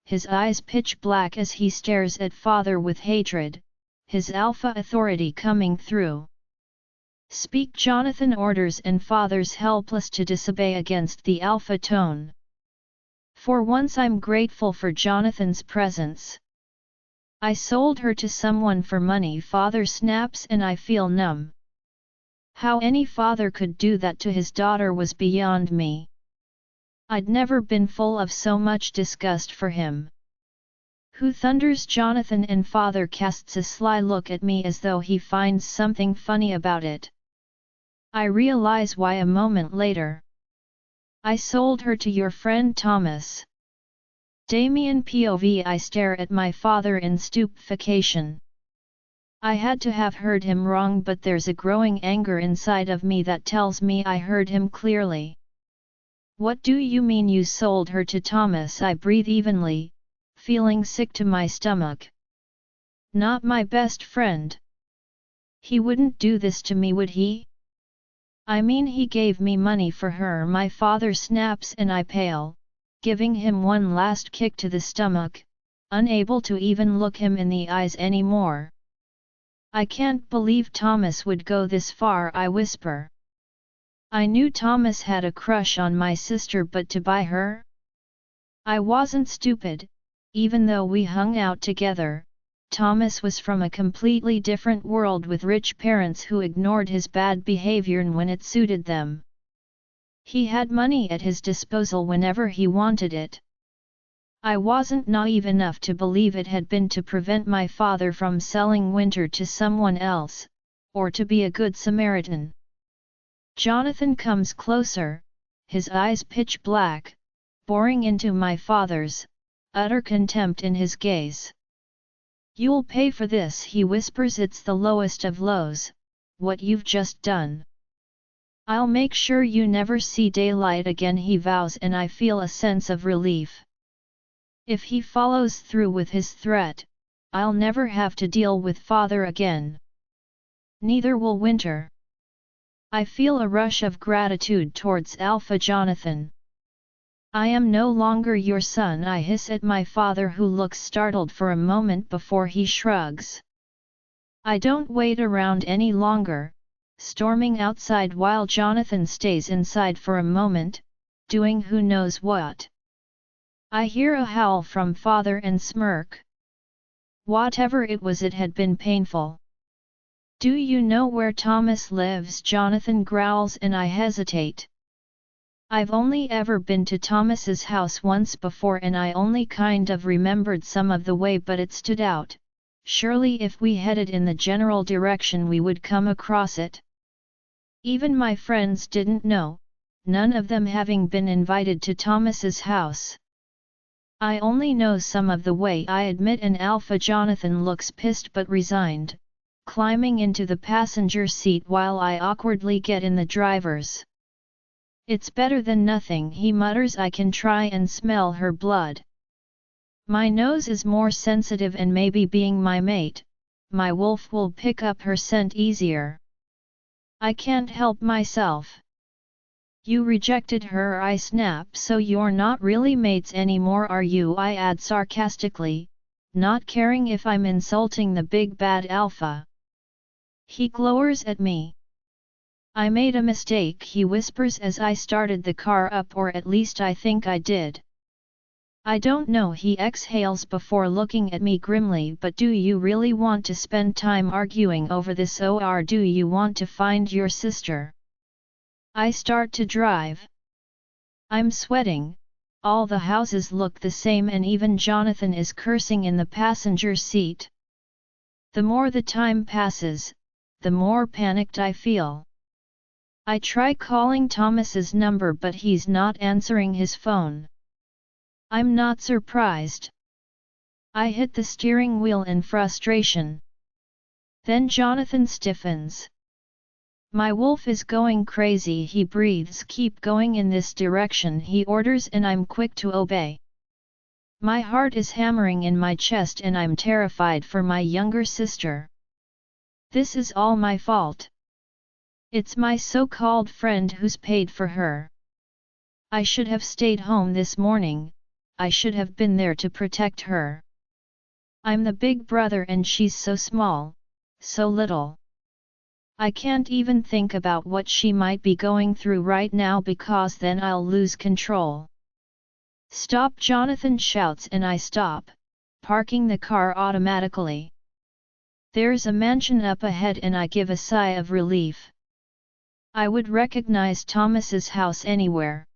his eyes pitch black as he stares at Father with hatred, his alpha authority coming through. Speak, Jonathan orders, and Father's helpless to disobey against the alpha tone. For once I'm grateful for Jonathan's presence. I sold her to someone for money, Father snaps, and I feel numb. How any father could do that to his daughter was beyond me. I'd never been full of so much disgust for him. Who thunders Jonathan, and Father casts a sly look at me as though he finds something funny about it. I realize why a moment later. I sold her to your friend Thomas. Damien POV. I stare at my father in stupefaction. I had to have heard him wrong, but there's a growing anger inside of me that tells me I heard him clearly. What do you mean you sold her to Thomas? I breathe evenly, feeling sick to my stomach. Not my best friend. He wouldn't do this to me, would he? I mean, he gave me money for her. My father snaps and I pale, giving him one last kick to the stomach, unable to even look him in the eyes anymore. I can't believe Thomas would go this far, I whisper. I knew Thomas had a crush on my sister, but to buy her? I wasn't stupid. Even though we hung out together, Thomas was from a completely different world with rich parents who ignored his bad behavior when it suited them. He had money at his disposal whenever he wanted it. I wasn't naive enough to believe it had been to prevent my father from selling Winter to someone else, or to be a good Samaritan. Jonathan comes closer, his eyes pitch black, boring into my father's, utter contempt in his gaze. You'll pay for this, he whispers. It's the lowest of lows, what you've just done. I'll make sure you never see daylight again, he vows, and I feel a sense of relief. If he follows through with his threat, I'll never have to deal with father again. Neither will Winter. I feel a rush of gratitude towards Alpha Jonathan. I am no longer your son, I hiss at my father, who looks startled for a moment before he shrugs. I don't wait around any longer, storming outside while Jonathan stays inside for a moment, doing who knows what. I hear a howl from father and smirk. Whatever it was, it had been painful. Do you know where Thomas lives? Jonathan growls, and I hesitate. I've only ever been to Thomas's house once before, and I only kind of remembered some of the way, but it stood out. Surely if we headed in the general direction we would come across it. Even my friends didn't know, none of them having been invited to Thomas's house. I only know some of the way, I admit, and Alpha Jonathan looks pissed but resigned, climbing into the passenger seat while I awkwardly get in the driver's. It's better than nothing, he mutters. I can try and smell her blood. My nose is more sensitive, and maybe being my mate, my wolf will pick up her scent easier. I can't help myself. You rejected her, I snap. So you're not really mates anymore, are you? I add sarcastically, not caring if I'm insulting the big bad Alpha. He glowers at me. I made a mistake, he whispers as I started the car up, or at least I think I did. I don't know, he exhales before looking at me grimly. But do you really want to spend time arguing over this, or do you want to find your sister? I start to drive. I'm sweating, all the houses look the same, and even Jonathan is cursing in the passenger seat. The more the time passes, the more panicked I feel. I try calling Thomas's number, but he's not answering his phone. I'm not surprised. I hit the steering wheel in frustration. Then Jonathan stiffens. My wolf is going crazy, he breathes. Keep going in this direction, he orders, and I'm quick to obey. My heart is hammering in my chest, and I'm terrified for my younger sister. This is all my fault. It's my so-called friend who's paid for her. I should have stayed home this morning, I should have been there to protect her. I'm the big brother and she's so small, so little. I can't even think about what she might be going through right now, because then I'll lose control. Stop, Jonathan shouts, and I stop, parking the car automatically. There's a mansion up ahead, and I give a sigh of relief. I would recognize Thomas's house anywhere.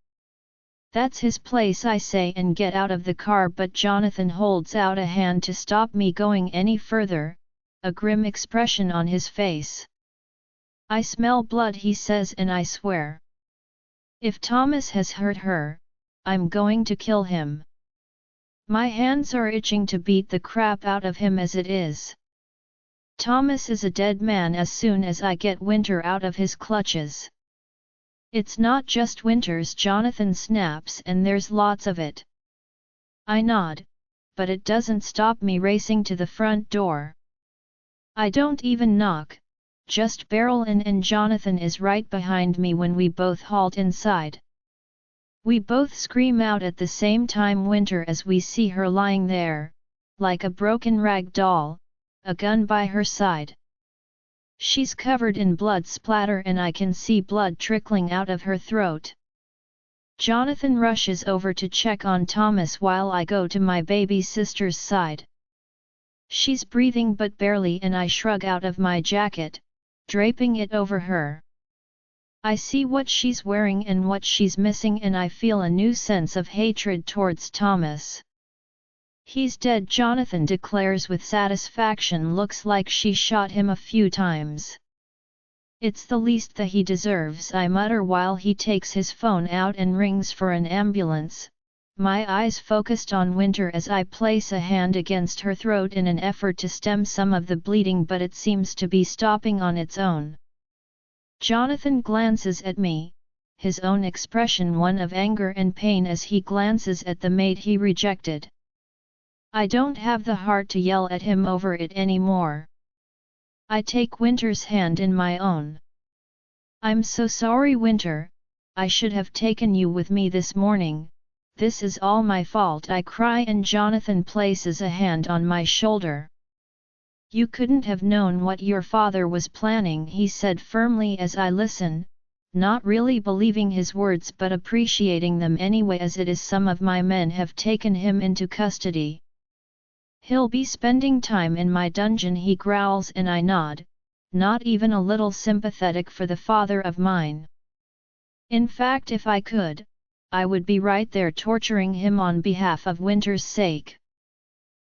That's his place, I say, and get out of the car, but Jonathan holds out a hand to stop me going any further, a grim expression on his face. I smell blood, he says, and I swear. If Thomas has hurt her, I'm going to kill him. My hands are itching to beat the crap out of him as it is. Thomas is a dead man as soon as I get Winter out of his clutches. It's not just Winter's, Jonathan snaps, and there's lots of it. I nod, but it doesn't stop me racing to the front door. I don't even knock, just barrel in, and Jonathan is right behind me when we both halt inside. We both scream out at the same time, Winter, as we see her lying there, like a broken rag doll, a gun by her side. She's covered in blood splatter and I can see blood trickling out of her throat. Jonathan rushes over to check on Thomas while I go to my baby sister's side. She's breathing but barely, and I shrug out of my jacket, draping it over her. I see what she's wearing and what she's missing, and I feel a new sense of hatred towards Thomas. He's dead, Jonathan declares with satisfaction. Looks like she shot him a few times. It's the least that he deserves, I mutter while he takes his phone out and rings for an ambulance, my eyes focused on Winter as I place a hand against her throat in an effort to stem some of the bleeding, but it seems to be stopping on its own. Jonathan glances at me, his own expression one of anger and pain as he glances at the mate he rejected. I don't have the heart to yell at him over it anymore. I take Winter's hand in my own. I'm so sorry, Winter, I should have taken you with me this morning, this is all my fault, I cry, and Jonathan places a hand on my shoulder. You couldn't have known what your father was planning, he said firmly as I listen, not really believing his words but appreciating them anyway, as it is some of my men have taken him into custody. He'll be spending time in my dungeon, he growls, and I nod, not even a little sympathetic for the father of mine. In fact, if I could, I would be right there torturing him on behalf of Winter's sake.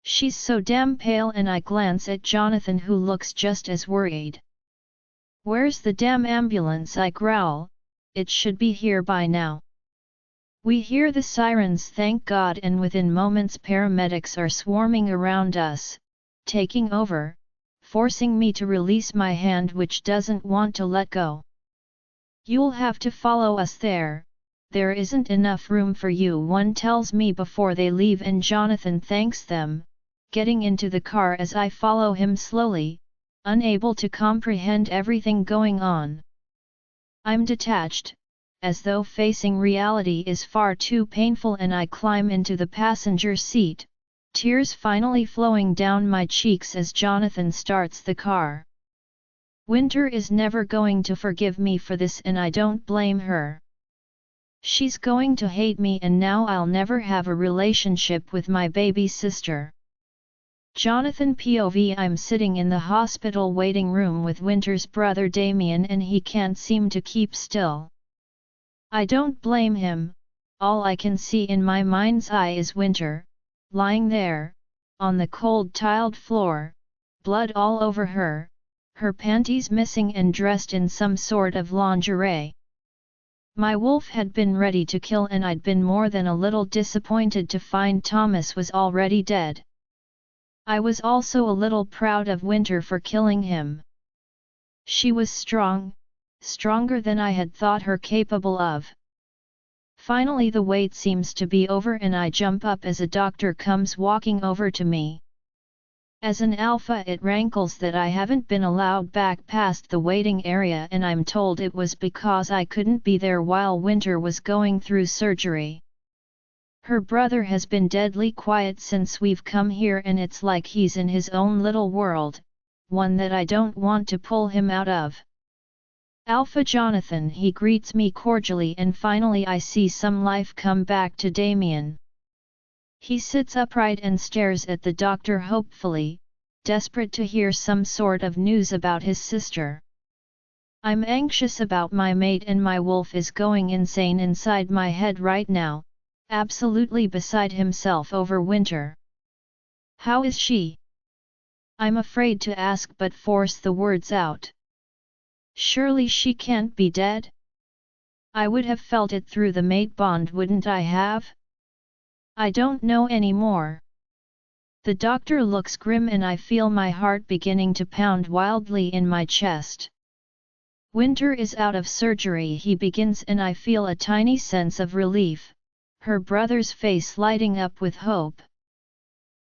She's so damn pale, and I glance at Jonathan, who looks just as worried. Where's the damn ambulance, I growl, it should be here by now. We hear the sirens, thank God, and within moments paramedics are swarming around us, taking over, forcing me to release my hand which doesn't want to let go. You'll have to follow us there isn't enough room for you, one tells me before they leave, and Jonathan thanks them, getting into the car as I follow him slowly, unable to comprehend everything going on. I'm detached, as though facing reality is far too painful, and I climb into the passenger seat, tears finally flowing down my cheeks as Jonathan starts the car. Winter is never going to forgive me for this, and I don't blame her. She's going to hate me, and now I'll never have a relationship with my baby sister. Jonathan POV. I'm sitting in the hospital waiting room with Winter's brother Damien, and he can't seem to keep still. I don't blame him, all I can see in my mind's eye is Winter, lying there, on the cold tiled floor, blood all over her, her panties missing and dressed in some sort of lingerie. My wolf had been ready to kill, and I'd been more than a little disappointed to find Thomas was already dead. I was also a little proud of Winter for killing him. She was strong, stronger than I had thought her capable of. Finally the wait seems to be over, and I jump up as a doctor comes walking over to me. As an alpha, it rankles that I haven't been allowed back past the waiting area, and I'm told it was because I couldn't be there while Winter was going through surgery. Her brother has been deadly quiet since we've come here, and it's like he's in his own little world, one that I don't want to pull him out of. Alpha Jonathan, he greets me cordially, and finally I see some life come back to Damien. He sits upright and stares at the doctor hopefully, desperate to hear some sort of news about his sister. I'm anxious about my mate, and my wolf is going insane inside my head right now, absolutely beside himself over Winter. How is she? I'm afraid to ask but force the words out. Surely she can't be dead? I would have felt it through the mate bond, wouldn't I have? I don't know anymore. The doctor looks grim and I feel my heart beginning to pound wildly in my chest. Winter is out of surgery, he begins, and I feel a tiny sense of relief, her brother's face lighting up with hope.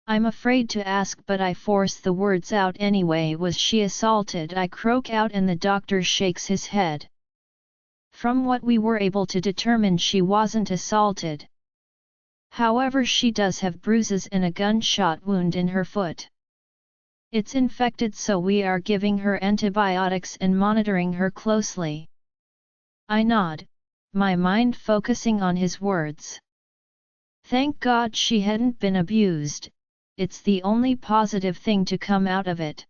I'm afraid to ask, but I force the words out anyway. Was she assaulted? I croak out, and the doctor shakes his head. From what we were able to determine, she wasn't assaulted. However, she does have bruises and a gunshot wound in her foot. It's infected, so we are giving her antibiotics and monitoring her closely. I nod, my mind focusing on his words. Thank God she hadn't been abused, it's the only positive thing to come out of it.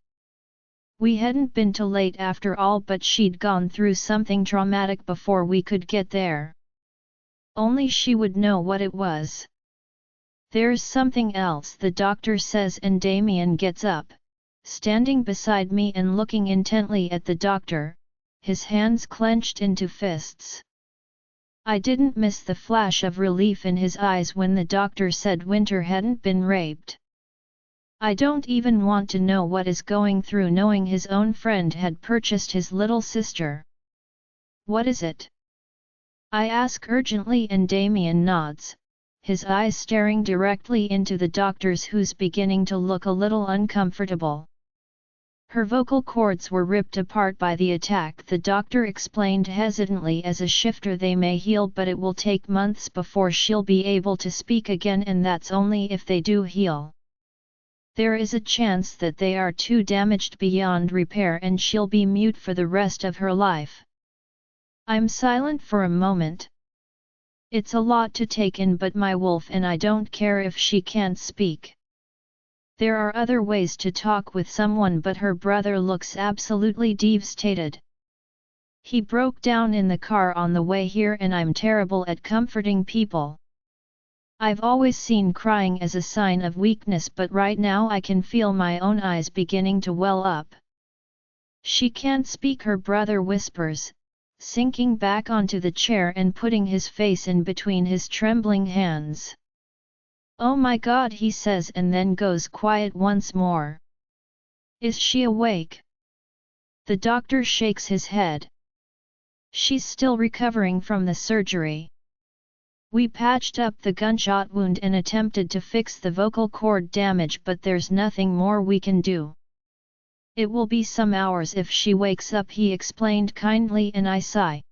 We hadn't been too late after all, but she'd gone through something traumatic before we could get there. Only she would know what it was. There's something else, the doctor says, and Damien gets up, standing beside me and looking intently at the doctor, his hands clenched into fists. I didn't miss the flash of relief in his eyes when the doctor said Winter hadn't been raped. I don't even want to know what is going through knowing his own friend had purchased his little sister. What is it? I ask urgently, and Damien nods, his eyes staring directly into the doctor's, who's beginning to look a little uncomfortable. Her vocal cords were ripped apart by the attack, the doctor explained hesitantly. As a shifter they may heal, but it will take months before she'll be able to speak again, and that's only if they do heal. There is a chance that they are too damaged beyond repair and she'll be mute for the rest of her life. I'm silent for a moment. It's a lot to take in, but my wolf and I don't care if she can't speak. There are other ways to talk with someone, but her brother looks absolutely devastated. He broke down in the car on the way here, and I'm terrible at comforting people. I've always seen crying as a sign of weakness, but right now I can feel my own eyes beginning to well up. She can't speak, her brother whispers, sinking back onto the chair and putting his face in between his trembling hands. Oh my God, he says, and then goes quiet once more. Is she awake? The doctor shakes his head. She's still recovering from the surgery. We patched up the gunshot wound and attempted to fix the vocal cord damage, but there's nothing more we can do. It will be some hours if she wakes up, he explained kindly, and I sigh.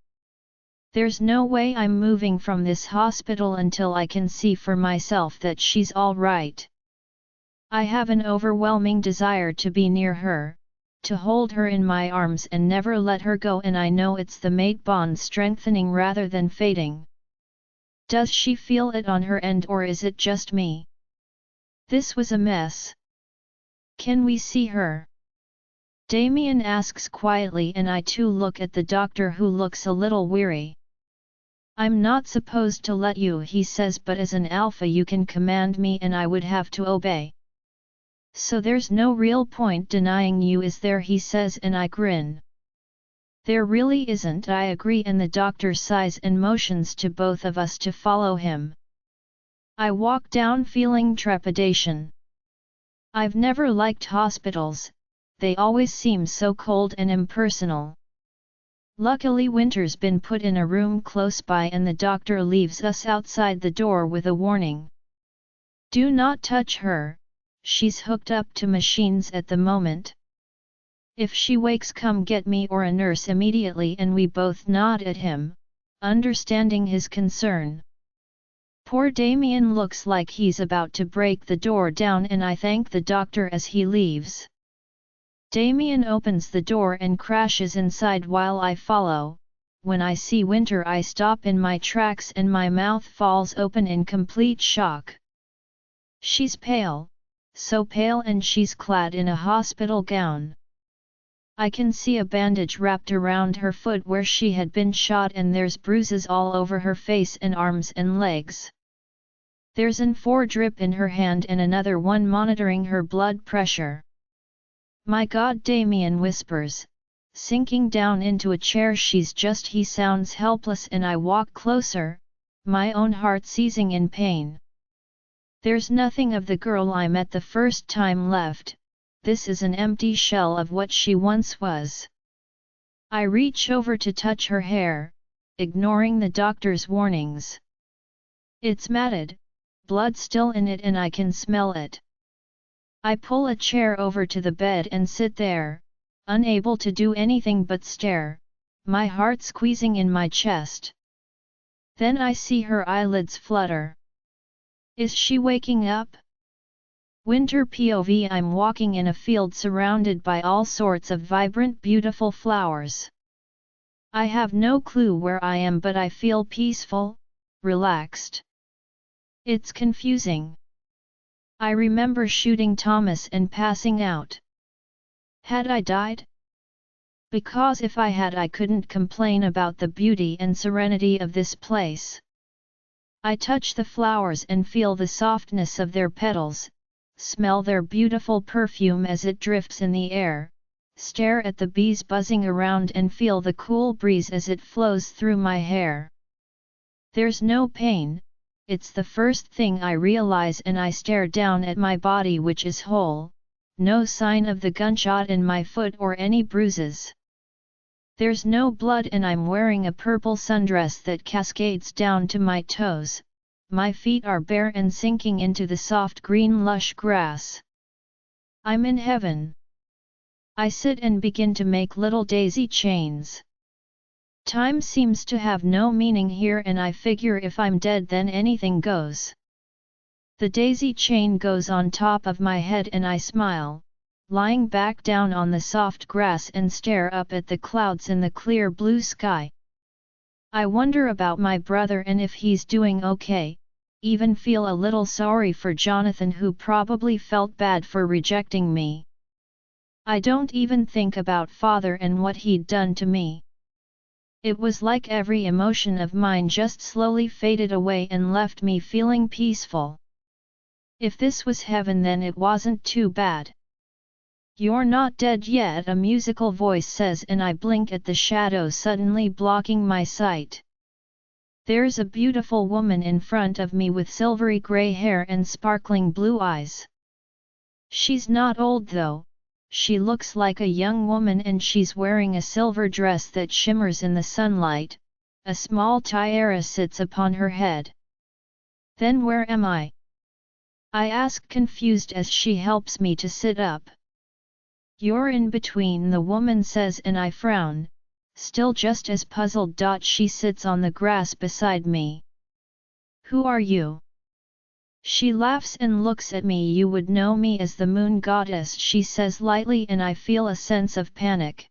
There's no way I'm moving from this hospital until I can see for myself that she's all right. I have an overwhelming desire to be near her, to hold her in my arms and never let her go, and I know it's the mate bond strengthening rather than fading. Does she feel it on her end, or is it just me? This was a mess. Can we see her? Damien asks quietly, and I too look at the doctor, who looks a little weary. I'm not supposed to let you, he says, but as an alpha you can command me and I would have to obey. So there's no real point denying you, is there, he says, and I grin. There really isn't, I agree, and the doctor sighs and motions to both of us to follow him. I walk down feeling trepidation. I've never liked hospitals, they always seem so cold and impersonal. Luckily Winter's been put in a room close by, and the doctor leaves us outside the door with a warning. Do not touch her, she's hooked up to machines at the moment. If she wakes, come get me or a nurse immediately, and we both nod at him, understanding his concern. Poor Damien looks like he's about to break the door down, and I thank the doctor as he leaves. Damien opens the door and crashes inside while I follow. When I see Winter I stop in my tracks and my mouth falls open in complete shock. She's pale, so pale, and she's clad in a hospital gown. I can see a bandage wrapped around her foot where she had been shot, and there's bruises all over her face and arms and legs. There's an IV drip in her hand and another one monitoring her blood pressure. My God, Damien whispers, sinking down into a chair. She's just, he sounds helpless, and I walk closer, my own heart seizing in pain. There's nothing of the girl I met the first time left, this is an empty shell of what she once was. I reach over to touch her hair, ignoring the doctor's warnings. It's matted, blood still in it and I can smell it. I pull a chair over to the bed and sit there, unable to do anything but stare, my heart squeezing in my chest. Then I see her eyelids flutter. Is she waking up? Winter POV. I'm walking in a field surrounded by all sorts of vibrant beautiful flowers. I have no clue where I am but I feel peaceful, relaxed. It's confusing. I remember shooting Thomas and passing out. Had I died? Because if I had I couldn't complain about the beauty and serenity of this place. I touch the flowers and feel the softness of their petals, smell their beautiful perfume as it drifts in the air, stare at the bees buzzing around and feel the cool breeze as it flows through my hair. There's no pain, it's the first thing I realize, and I stare down at my body which is whole, no sign of the gunshot in my foot or any bruises. There's no blood and I'm wearing a purple sundress that cascades down to my toes, my feet are bare and sinking into the soft green lush grass. I'm in heaven. I sit and begin to make little daisy chains. Time seems to have no meaning here and I figure if I'm dead then anything goes. The daisy chain goes on top of my head and I smile, lying back down on the soft grass and stare up at the clouds in the clear blue sky. I wonder about my brother and if he's doing okay, even feel a little sorry for Jonathan who probably felt bad for rejecting me. I don't even think about father and what he'd done to me. It was like every emotion of mine just slowly faded away and left me feeling peaceful. If this was heaven then it wasn't too bad. You're not dead yet, a musical voice says, and I blink at the shadow suddenly blocking my sight. There's a beautiful woman in front of me with silvery gray hair and sparkling blue eyes. She's not old though, she looks like a young woman and she's wearing a silver dress that shimmers in the sunlight, a small tiara sits upon her head. Then where am I? I ask confused as she helps me to sit up. You're in between, the woman says, and I frown, still just as puzzled. She sits on the grass beside me. Who are you? She laughs and looks at me. You would know me as the moon goddess, she says lightly, and I feel a sense of panic.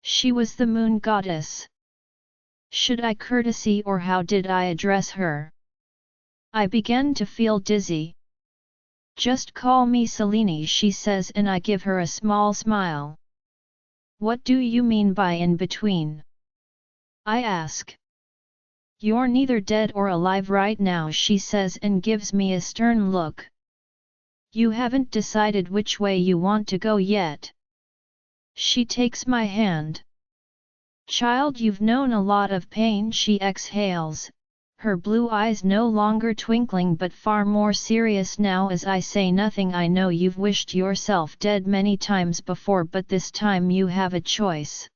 She was the moon goddess. Should I courtesy or how did I address her? I began to feel dizzy. Just call me Selene, she says, and I give her a small smile. What do you mean by in between? I ask. You're neither dead or alive right now, she says, and gives me a stern look. You haven't decided which way you want to go yet. She takes my hand. Child, you've known a lot of pain, she exhales, her blue eyes no longer twinkling but far more serious now as I say nothing. I know you've wished yourself dead many times before, but this time you have a choice.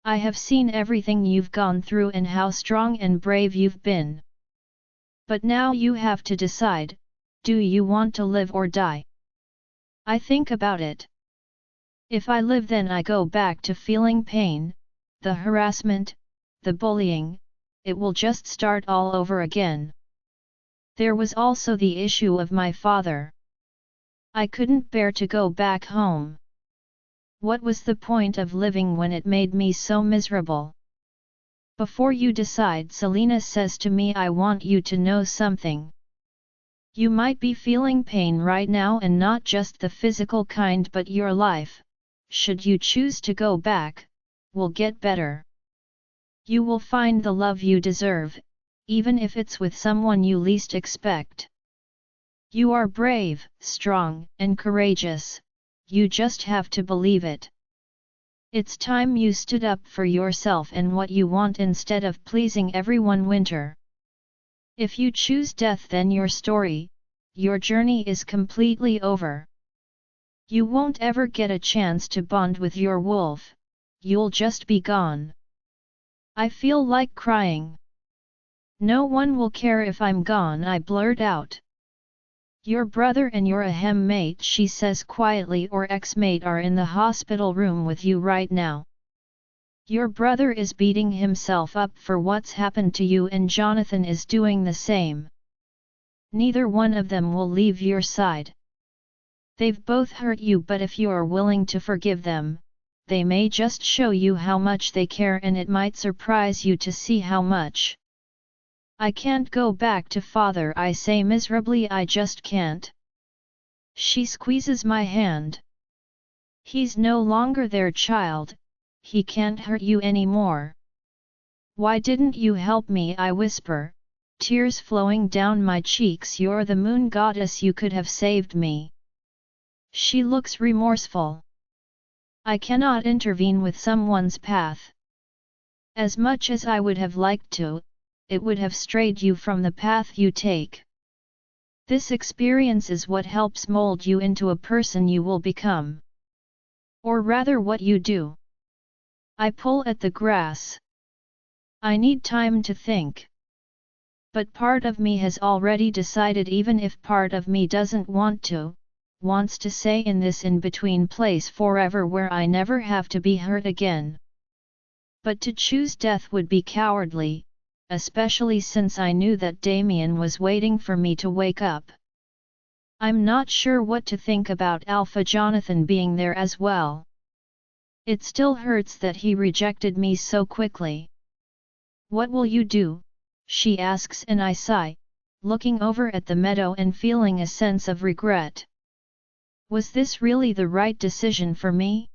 I have seen everything you've gone through and how strong and brave you've been. But now you have to decide, do you want to live or die? I think about it. If I live then I go back to feeling pain, the harassment, the bullying, it will just start all over again. There was also the issue of my father. I couldn't bear to go back home. What was the point of living when it made me so miserable? Before you decide, Selena says to me, I want you to know something. You might be feeling pain right now, and not just the physical kind, but your life, should you choose to go back, will get better. You will find the love you deserve, even if it's with someone you least expect. You are brave, strong, and courageous, you just have to believe it. It's time you stood up for yourself and what you want instead of pleasing everyone. Winter. If you choose death, then your story, your journey is completely over. You won't ever get a chance to bond with your wolf, you'll just be gone. I feel like crying. No one will care if I'm gone, I blurt out. Your brother and your ahem mate, she says quietly, or ex-mate, are in the hospital room with you right now. Your brother is beating himself up for what's happened to you, and Jonathan is doing the same. Neither one of them will leave your side. They've both hurt you, but if you're willing to forgive them, they may just show you how much they care, and it might surprise you to see how much. I can't go back to father, I say miserably, I just can't. She squeezes my hand. He's no longer their child, he can't hurt you anymore. Why didn't you help me, I whisper, tears flowing down my cheeks. You're the moon goddess, you could have saved me. She looks remorseful. I cannot intervene with someone's path. As much as I would have liked to, it would have strayed you from the path you take. This experience is what helps mold you into a person you will become. Or rather, what you do. I pull at the grass. I need time to think. But part of me has already decided, even if part of me doesn't want to, wants to stay in this in-between place forever where I never have to be hurt again. But to choose death would be cowardly, especially since I knew that Damien was waiting for me to wake up. I'm not sure what to think about Alpha Jonathan being there as well. It still hurts that he rejected me so quickly. What will you do? She asks, and I sigh, looking over at the meadow and feeling a sense of regret. Was this really the right decision for me?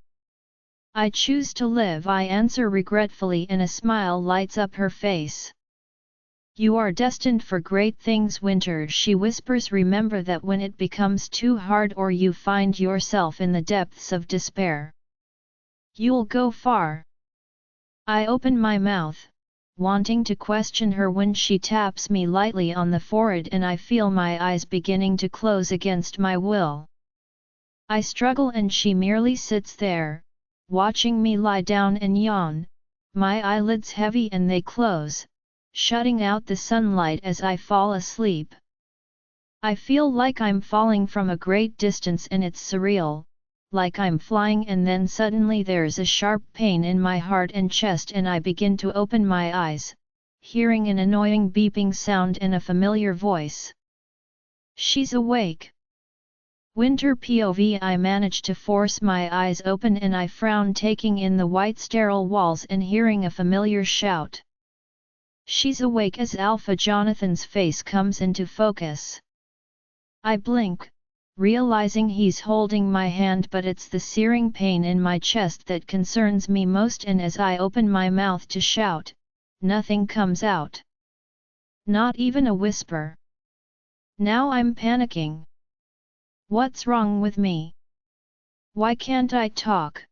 I choose to live, I answer regretfully, and a smile lights up her face. You are destined for great things, Winter, she whispers. Remember that when it becomes too hard or you find yourself in the depths of despair, you'll go far. I open my mouth, wanting to question her, when she taps me lightly on the forehead and I feel my eyes beginning to close against my will. I struggle and she merely sits there, watching me lie down and yawn, my eyelids heavy and they close, shutting out the sunlight as I fall asleep. I feel like I'm falling from a great distance and it's surreal, like I'm flying, and then suddenly there's a sharp pain in my heart and chest and I begin to open my eyes, hearing an annoying beeping sound and a familiar voice. She's awake. Winter POV. I manage to force my eyes open and I frown, taking in the white sterile walls and hearing a familiar shout. She's awake as Alpha Jonathan's face comes into focus. I blink, realizing he's holding my hand, but it's the searing pain in my chest that concerns me most, and as I open my mouth to shout, nothing comes out. Not even a whisper. Now I'm panicking. What's wrong with me? Why can't I talk?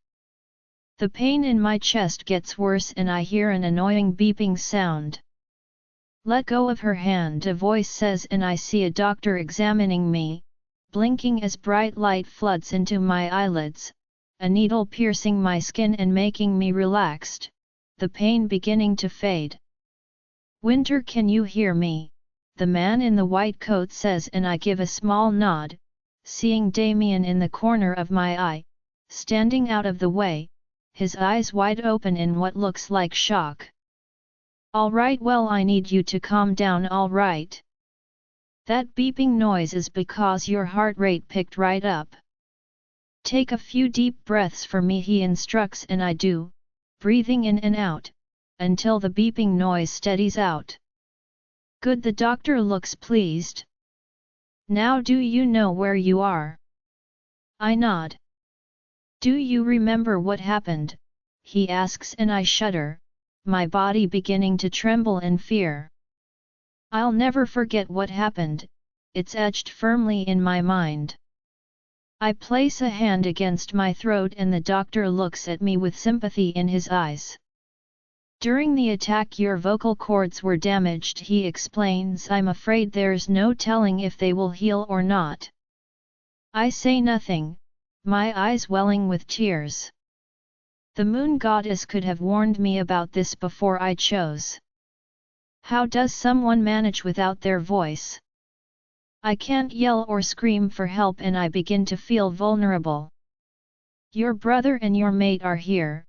The pain in my chest gets worse and I hear an annoying beeping sound. Let go of her hand, a voice says, and I see a doctor examining me, blinking as bright light floods into my eyelids, a needle piercing my skin and making me relaxed, the pain beginning to fade. Winter, can you hear me? The man in the white coat says, and I give a small nod, seeing Damien in the corner of my eye, standing out of the way, his eyes wide open in what looks like shock. All right, well, I need you to calm down, all right? That beeping noise is because your heart rate picked right up. Take a few deep breaths for me, he instructs, and I do, breathing in and out, until the beeping noise steadies out. Good, the doctor looks pleased. Now do you know where you are? I nod. Do you remember what happened? He asks, and I shudder, my body beginning to tremble in fear. I'll never forget what happened, it's etched firmly in my mind. I place a hand against my throat and the doctor looks at me with sympathy in his eyes. During the attack your vocal cords were damaged, he explains. I'm afraid there's no telling if they will heal or not. I say nothing, my eyes welling with tears. The moon goddess could have warned me about this before I chose. How does someone manage without their voice? I can't yell or scream for help and I begin to feel vulnerable. Your brother and your mate are here.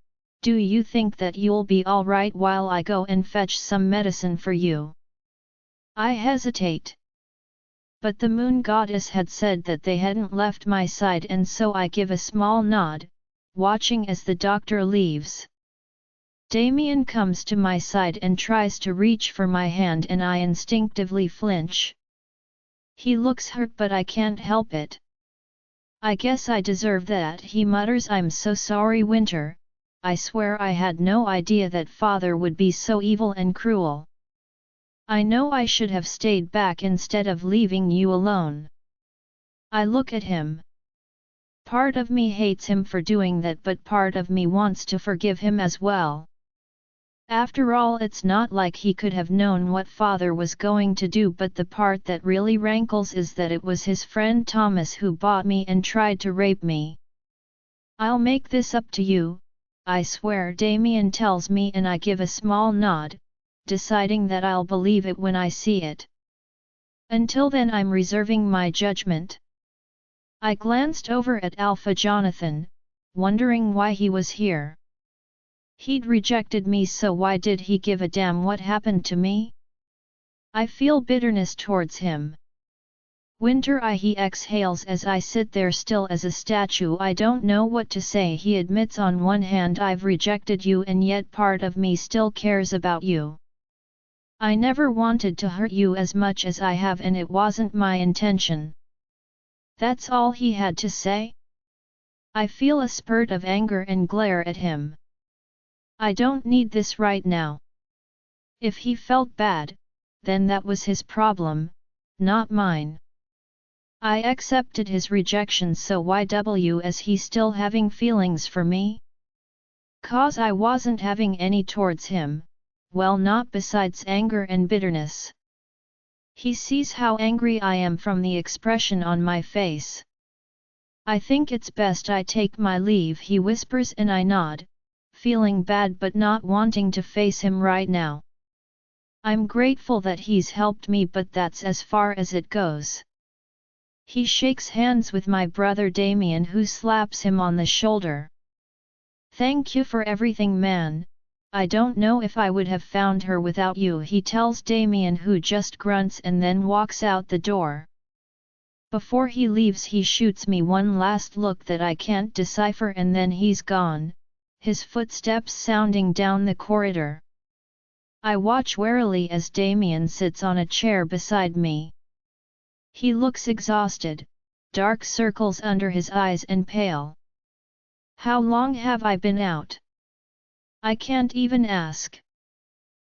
Do you think that you'll be alright while I go and fetch some medicine for you? I hesitate. But the moon goddess had said that they hadn't left my side and so I give a small nod, watching as the doctor leaves. Damien comes to my side and tries to reach for my hand and I instinctively flinch. He looks hurt but I can't help it. I guess I deserve that, he mutters. I'm so sorry, Winter. I swear I had no idea that father would be so evil and cruel. I know I should have stayed back instead of leaving you alone. I look at him. Part of me hates him for doing that but part of me wants to forgive him as well. After all, it's not like he could have known what father was going to do, but the part that really rankles is that it was his friend Thomas who bought me and tried to rape me. I'll make this up to you, I swear, Damien tells me, and I give a small nod, deciding that I'll believe it when I see it. Until then I'm reserving my judgment. I glanced over at Alpha Jonathan, wondering why he was here. He'd rejected me, so why did he give a damn what happened to me? I feel bitterness towards him. Winter, he exhales as I sit there still as a statue. I don't know what to say. He admits, on one hand I've rejected you and yet part of me still cares about you. I never wanted to hurt you as much as I have and it wasn't my intention. That's all he had to say? I feel a spurt of anger and glare at him. I don't need this right now. If he felt bad, then that was his problem, not mine. I accepted his rejection, so why is he still having feelings for me? 'Cause I wasn't having any towards him, well, not besides anger and bitterness. He sees how angry I am from the expression on my face. I think it's best I take my leave, he whispers, and I nod, feeling bad but not wanting to face him right now. I'm grateful that he's helped me, but that's as far as it goes. He shakes hands with my brother Damien, who slaps him on the shoulder. Thank you for everything, man. I don't know if I would have found her without you, he tells Damien, who just grunts and then walks out the door. Before he leaves he shoots me one last look that I can't decipher and then he's gone, his footsteps sounding down the corridor. I watch warily as Damien sits on a chair beside me. He looks exhausted, dark circles under his eyes and pale. How long have I been out? I can't even ask.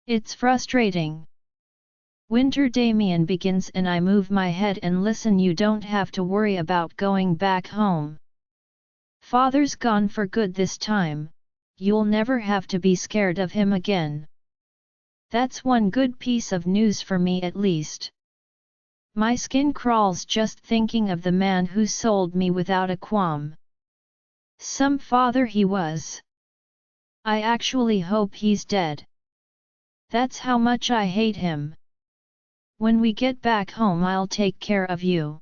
It's frustrating. Winter, Damien begins, and I move my head and listen. You don't have to worry about going back home. Father's gone for good this time, you'll never have to be scared of him again. That's one good piece of news for me at least. My skin crawls just thinking of the man who sold me without a qualm. Some father he was. I actually hope he's dead. That's how much I hate him. When we get back home I'll take care of you.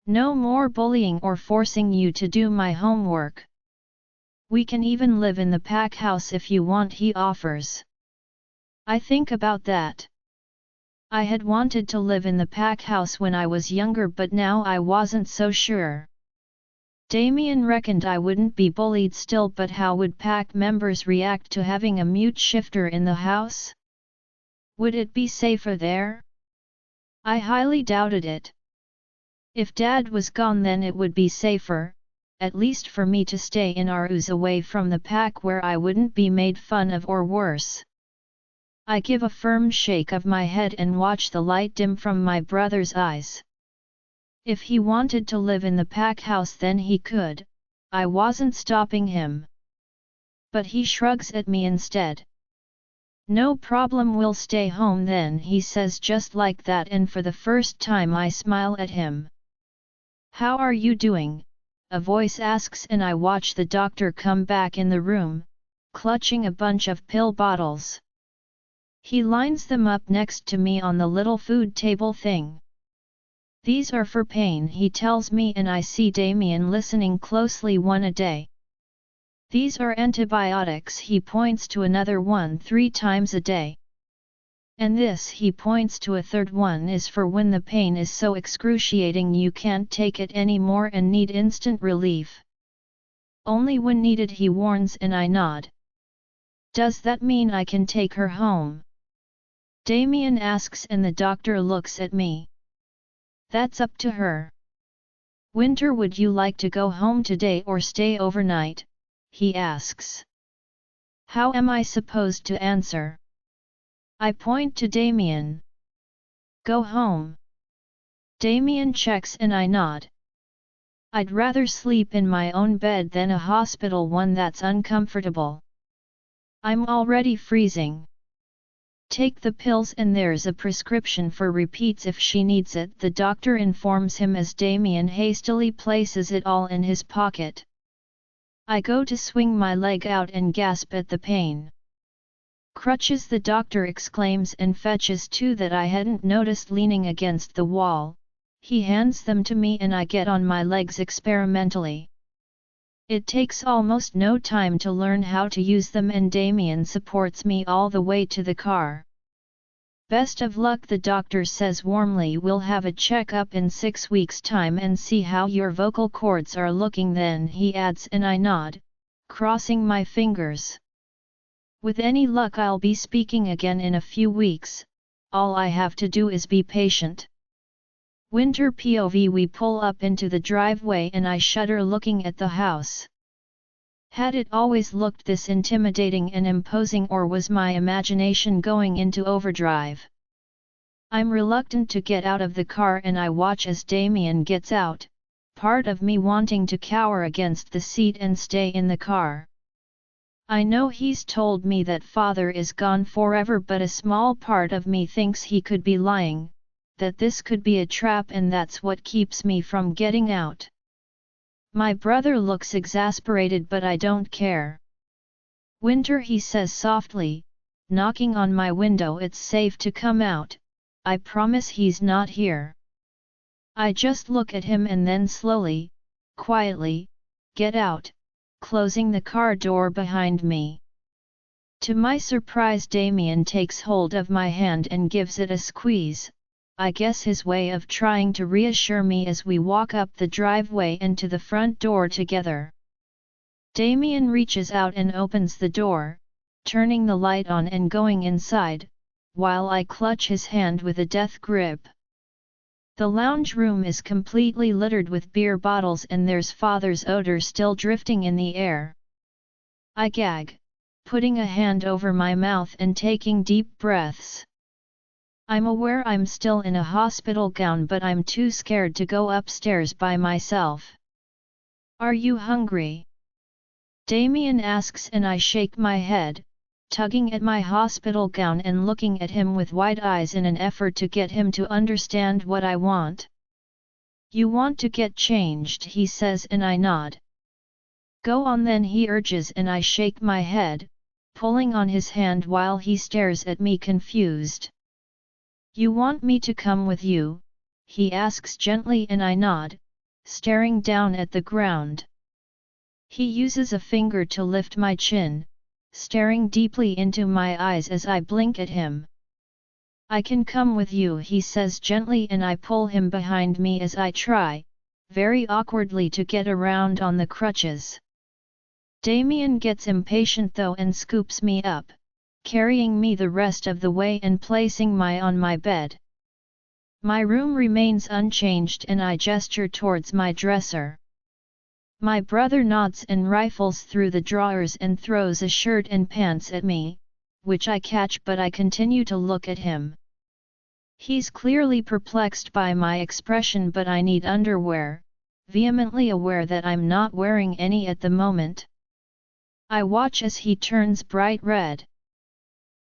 No more bullying or forcing you to do my homework. We can even live in the pack house if you want, he offers. I think about that. I had wanted to live in the pack house when I was younger, but now I wasn't so sure. Damien reckoned I wouldn't be bullied still, but how would pack members react to having a mute shifter in the house? Would it be safer there? I highly doubted it. If Dad was gone then it would be safer, at least for me to stay in Aarhus away from the pack where I wouldn't be made fun of or worse. I give a firm shake of my head and watch the light dim from my brother's eyes. If he wanted to live in the pack house then he could, I wasn't stopping him. But he shrugs at me instead. "No problem, we'll stay home then," he says just like that, and for the first time I smile at him. "How are you doing?" a voice asks, and I watch the doctor come back in the room, clutching a bunch of pill bottles. He lines them up next to me on the little food table thing. "These are for pain," he tells me, and I see Damien listening closely. "One a day." "These are antibiotics," he points to another one, 3 times a day. "And this," he points to a third one, "is for when the pain is so excruciating you can't take it anymore and need instant relief. Only when needed," he warns, and I nod. "Does that mean I can take her home?" Damien asks, and the doctor looks at me. "That's up to her. Winter, would you like to go home today or stay overnight?" he asks. How am I supposed to answer? I point to Damien. "Go home." Damien checks and I nod. "I'd rather sleep in my own bed than a hospital one that's uncomfortable. I'm already freezing." "Take the pills and there's a prescription for repeats if she needs it," the doctor informs him as Damien hastily places it all in his pocket. I go to swing my leg out and gasp at the pain. "Crutches," the doctor exclaims, and fetches 2 that I hadn't noticed leaning against the wall. He hands them to me and I get on my legs experimentally. It takes almost no time to learn how to use them, and Damien supports me all the way to the car. "Best of luck," the doctor says warmly. "We'll have a check-up in 6 weeks' time and see how your vocal cords are looking then," he adds, and I nod, crossing my fingers. With any luck I'll be speaking again in a few weeks. All I have to do is be patient. Winter POV. We pull up into the driveway and I shudder looking at the house. Had it always looked this intimidating and imposing, or was my imagination going into overdrive? I'm reluctant to get out of the car and I watch as Damien gets out, part of me wanting to cower against the seat and stay in the car. I know he's told me that father is gone forever, but a small part of me thinks he could be lying, that this could be a trap, and that's what keeps me from getting out. My brother looks exasperated, but I don't care. "Winter," he says softly, knocking on my window. "It's safe to come out, I promise he's not here." I just look at him and then slowly, quietly, get out, closing the car door behind me. To my surprise, Damien takes hold of my hand and gives it a squeeze, I guess his way of trying to reassure me, as we walk up the driveway and to the front door together. Damien reaches out and opens the door, turning the light on and going inside, while I clutch his hand with a death grip. The lounge room is completely littered with beer bottles and there's father's odor still drifting in the air. I gag, putting a hand over my mouth and taking deep breaths. I'm aware I'm still in a hospital gown, but I'm too scared to go upstairs by myself. "Are you hungry?" Damien asks, and I shake my head, tugging at my hospital gown and looking at him with wide eyes in an effort to get him to understand what I want. "You want to get changed," he says, and I nod. "Go on then," he urges, and I shake my head, pulling on his hand while he stares at me confused. "You want me to come with you?" he asks gently, and I nod, staring down at the ground. He uses a finger to lift my chin, staring deeply into my eyes as I blink at him. "I can come with you," he says gently, and I pull him behind me as I try, very awkwardly, to get around on the crutches. Damien gets impatient though and scoops me up, carrying me the rest of the way and placing me on my bed. My room remains unchanged and I gesture towards my dresser. My brother nods and rifles through the drawers and throws a shirt and pants at me, which I catch, but I continue to look at him. He's clearly perplexed by my expression, but I need underwear, vehemently aware that I'm not wearing any at the moment. I watch as he turns bright red.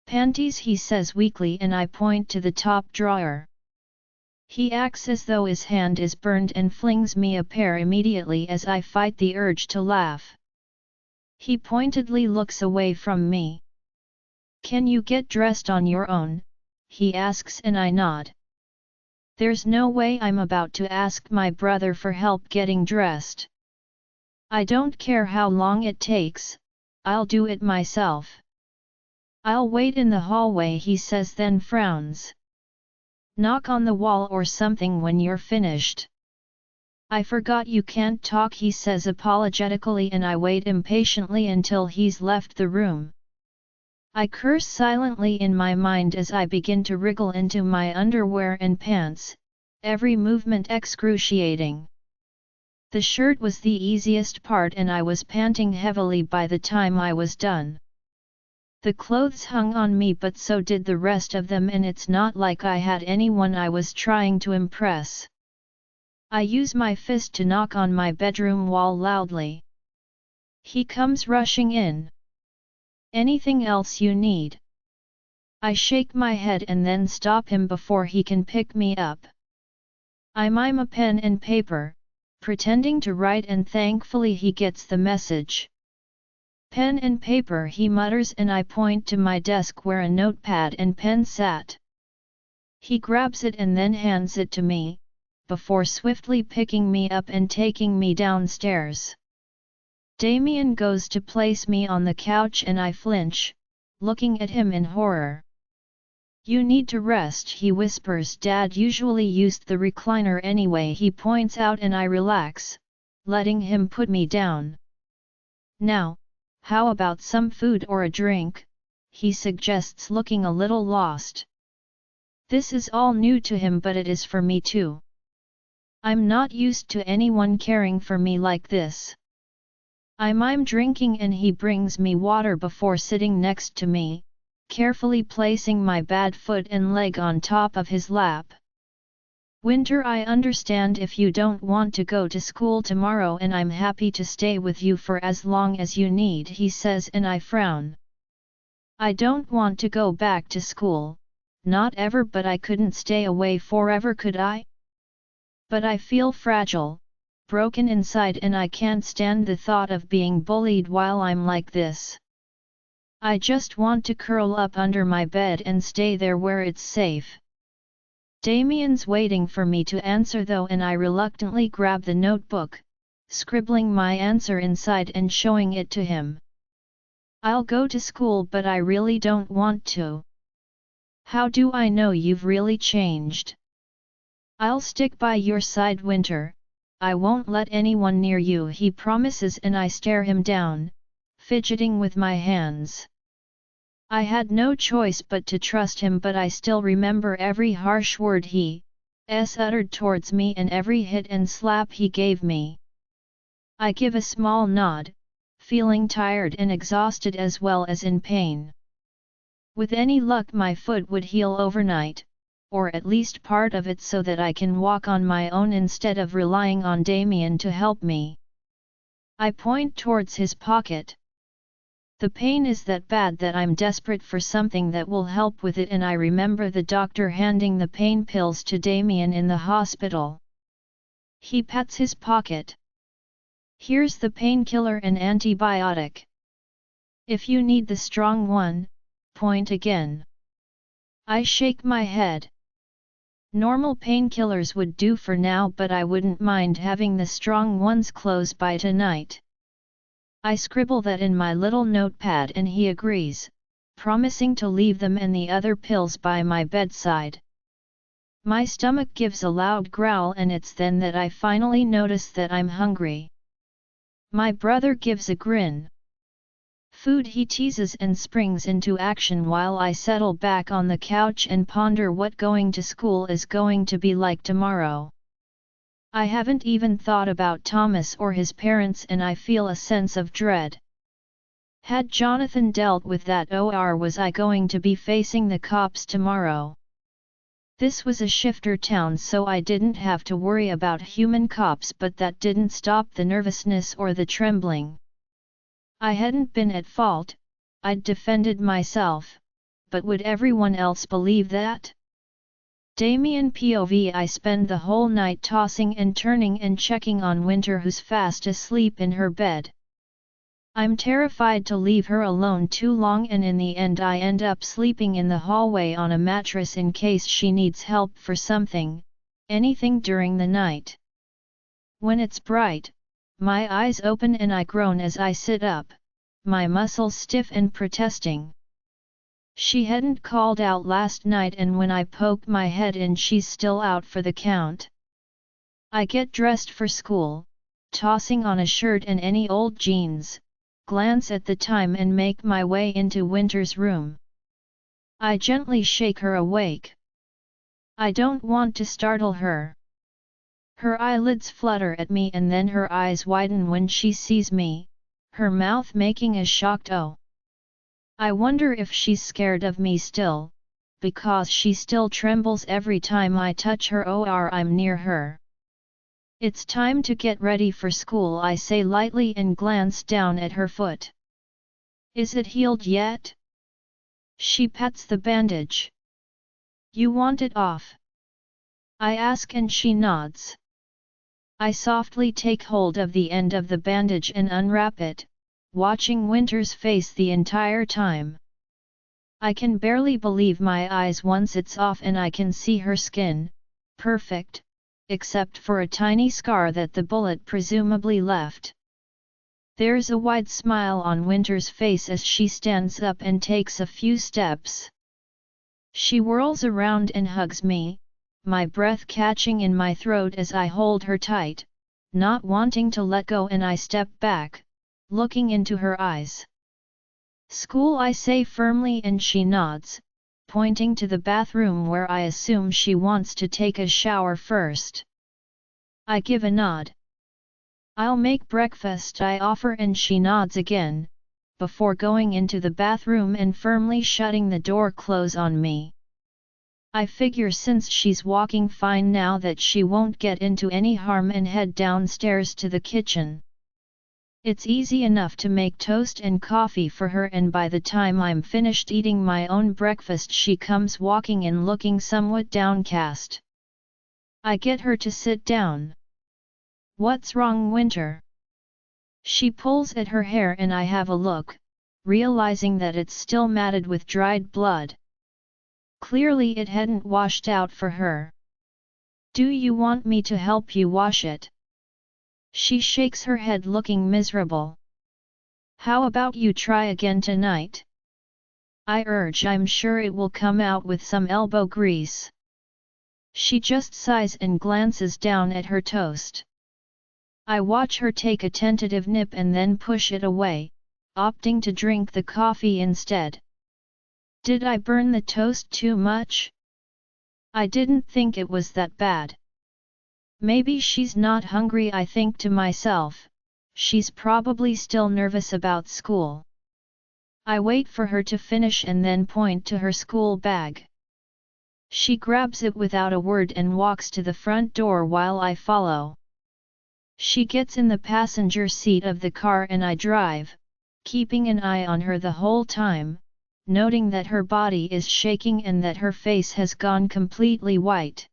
Panties, he says weakly, and I point to the top drawer. He acts as though his hand is burned and flings me a pair immediately as I fight the urge to laugh. He pointedly looks away from me. Can you get dressed on your own? He asks, and I nod. There's no way I'm about to ask my brother for help getting dressed. I don't care how long it takes, I'll do it myself. I'll wait in the hallway, he says, then frowns. Knock on the wall or something when you're finished. I forgot you can't talk, he says apologetically, and I wait impatiently until he's left the room. I curse silently in my mind as I begin to wriggle into my underwear and pants, every movement excruciating. The shirt was the easiest part and I was panting heavily by the time I was done. The clothes hung on me, but so did the rest of them, and it's not like I had anyone I was trying to impress. I use my fist to knock on my bedroom wall loudly. He comes rushing in. Anything else you need? I shake my head and then stop him before he can pick me up. I mime a pen and paper, pretending to write, and thankfully he gets the message. Pen and paper, he mutters, and I point to my desk where a notepad and pen sat. He grabs it and then hands it to me, before swiftly picking me up and taking me downstairs. Damien goes to place me on the couch and I flinch, looking at him in horror. You need to rest, he whispers. Dad usually used the recliner anyway, he points out, and I relax, letting him put me down. Now, how about some food or a drink? He suggests, looking a little lost. This is all new to him, but it is for me too. I'm not used to anyone caring for me like this. I mime drinking and he brings me water before sitting next to me, carefully placing my bad foot and leg on top of his lap. Winter, I understand if you don't want to go to school tomorrow, and I'm happy to stay with you for as long as you need, he says, and I frown. I don't want to go back to school, not ever, but I couldn't stay away forever, could I? But I feel fragile, broken inside, and I can't stand the thought of being bullied while I'm like this. I just want to curl up under my bed and stay there where it's safe. Damien's waiting for me to answer though, and I reluctantly grab the notebook, scribbling my answer inside and showing it to him. I'll go to school, but I really don't want to. How do I know you've really changed? I'll stick by your side, Winter. I won't let anyone near you, he promises, and I stare him down, fidgeting with my hands. I had no choice but to trust him, but I still remember every harsh word he uttered towards me and every hit and slap he gave me. I give a small nod, feeling tired and exhausted as well as in pain. With any luck my foot would heal overnight, or at least part of it, so that I can walk on my own instead of relying on Damien to help me. I point towards his pocket. The pain is that bad that I'm desperate for something that will help with it, and I remember the doctor handing the pain pills to Damien in the hospital. He pats his pocket. Here's the painkiller and antibiotic. If you need the strong one, point again. I shake my head. Normal painkillers would do for now, but I wouldn't mind having the strong ones close by tonight. I scribble that in my little notepad and he agrees, promising to leave them and the other pills by my bedside. My stomach gives a loud growl, and it's then that I finally notice that I'm hungry. My brother gives a grin. Food, he teases, and springs into action while I settle back on the couch and ponder what going to school is going to be like tomorrow. I haven't even thought about Thomas or his parents, and I feel a sense of dread. Had Jonathan dealt with that, or was I going to be facing the cops tomorrow? This was a shifter town, so I didn't have to worry about human cops, but that didn't stop the nervousness or the trembling. I hadn't been at fault, I'd defended myself, but would everyone else believe that? Damien POV. I spend the whole night tossing and turning and checking on Winter, who's fast asleep in her bed. I'm terrified to leave her alone too long, and in the end I end up sleeping in the hallway on a mattress in case she needs help for anything during the night. When it's bright, my eyes open and I groan as I sit up, my muscles stiff and protesting. She hadn't called out last night, and when I poke my head in she's still out for the count. I get dressed for school, tossing on a shirt and any old jeans, glance at the time and make my way into Winter's room. I gently shake her awake. I don't want to startle her. Her eyelids flutter at me and then her eyes widen when she sees me, her mouth making a shocked "oh." I wonder if she's scared of me still, because she still trembles every time I touch her or I'm near her. It's time to get ready for school, I say lightly and glance down at her foot. Is it healed yet? She pats the bandage. You want it off? I ask and she nods. I softly take hold of the end of the bandage and unwrap it, watching Winter's face the entire time. I can barely believe my eyes once it's off and I can see her skin, perfect, except for a tiny scar that the bullet presumably left. There's a wide smile on Winter's face as she stands up and takes a few steps. She whirls around and hugs me, my breath catching in my throat as I hold her tight, not wanting to let go, and I step back, looking into her eyes. School, I say firmly, and she nods, pointing to the bathroom where I assume she wants to take a shower first. I give a nod. I'll make breakfast, I offer, and she nods again, before going into the bathroom and firmly shutting the door close on me. I figure since she's walking fine now that she won't get into any harm and head downstairs to the kitchen. It's easy enough to make toast and coffee for her, and by the time I'm finished eating my own breakfast she comes walking in looking somewhat downcast. I get her to sit down. What's wrong, Winter? She pulls at her hair and I have a look, realizing that it's still matted with dried blood. Clearly it hadn't washed out for her. Do you want me to help you wash it? She shakes her head looking miserable. How about you try again tonight? I urge. I'm sure it will come out with some elbow grease. She just sighs and glances down at her toast. I watch her take a tentative nip and then push it away, opting to drink the coffee instead. Did I burn the toast too much? I didn't think it was that bad. Maybe she's not hungry, I think to myself. She's probably still nervous about school. I wait for her to finish and then point to her school bag. She grabs it without a word and walks to the front door while I follow. She gets in the passenger seat of the car and I drive, keeping an eye on her the whole time, noting that her body is shaking and that her face has gone completely white.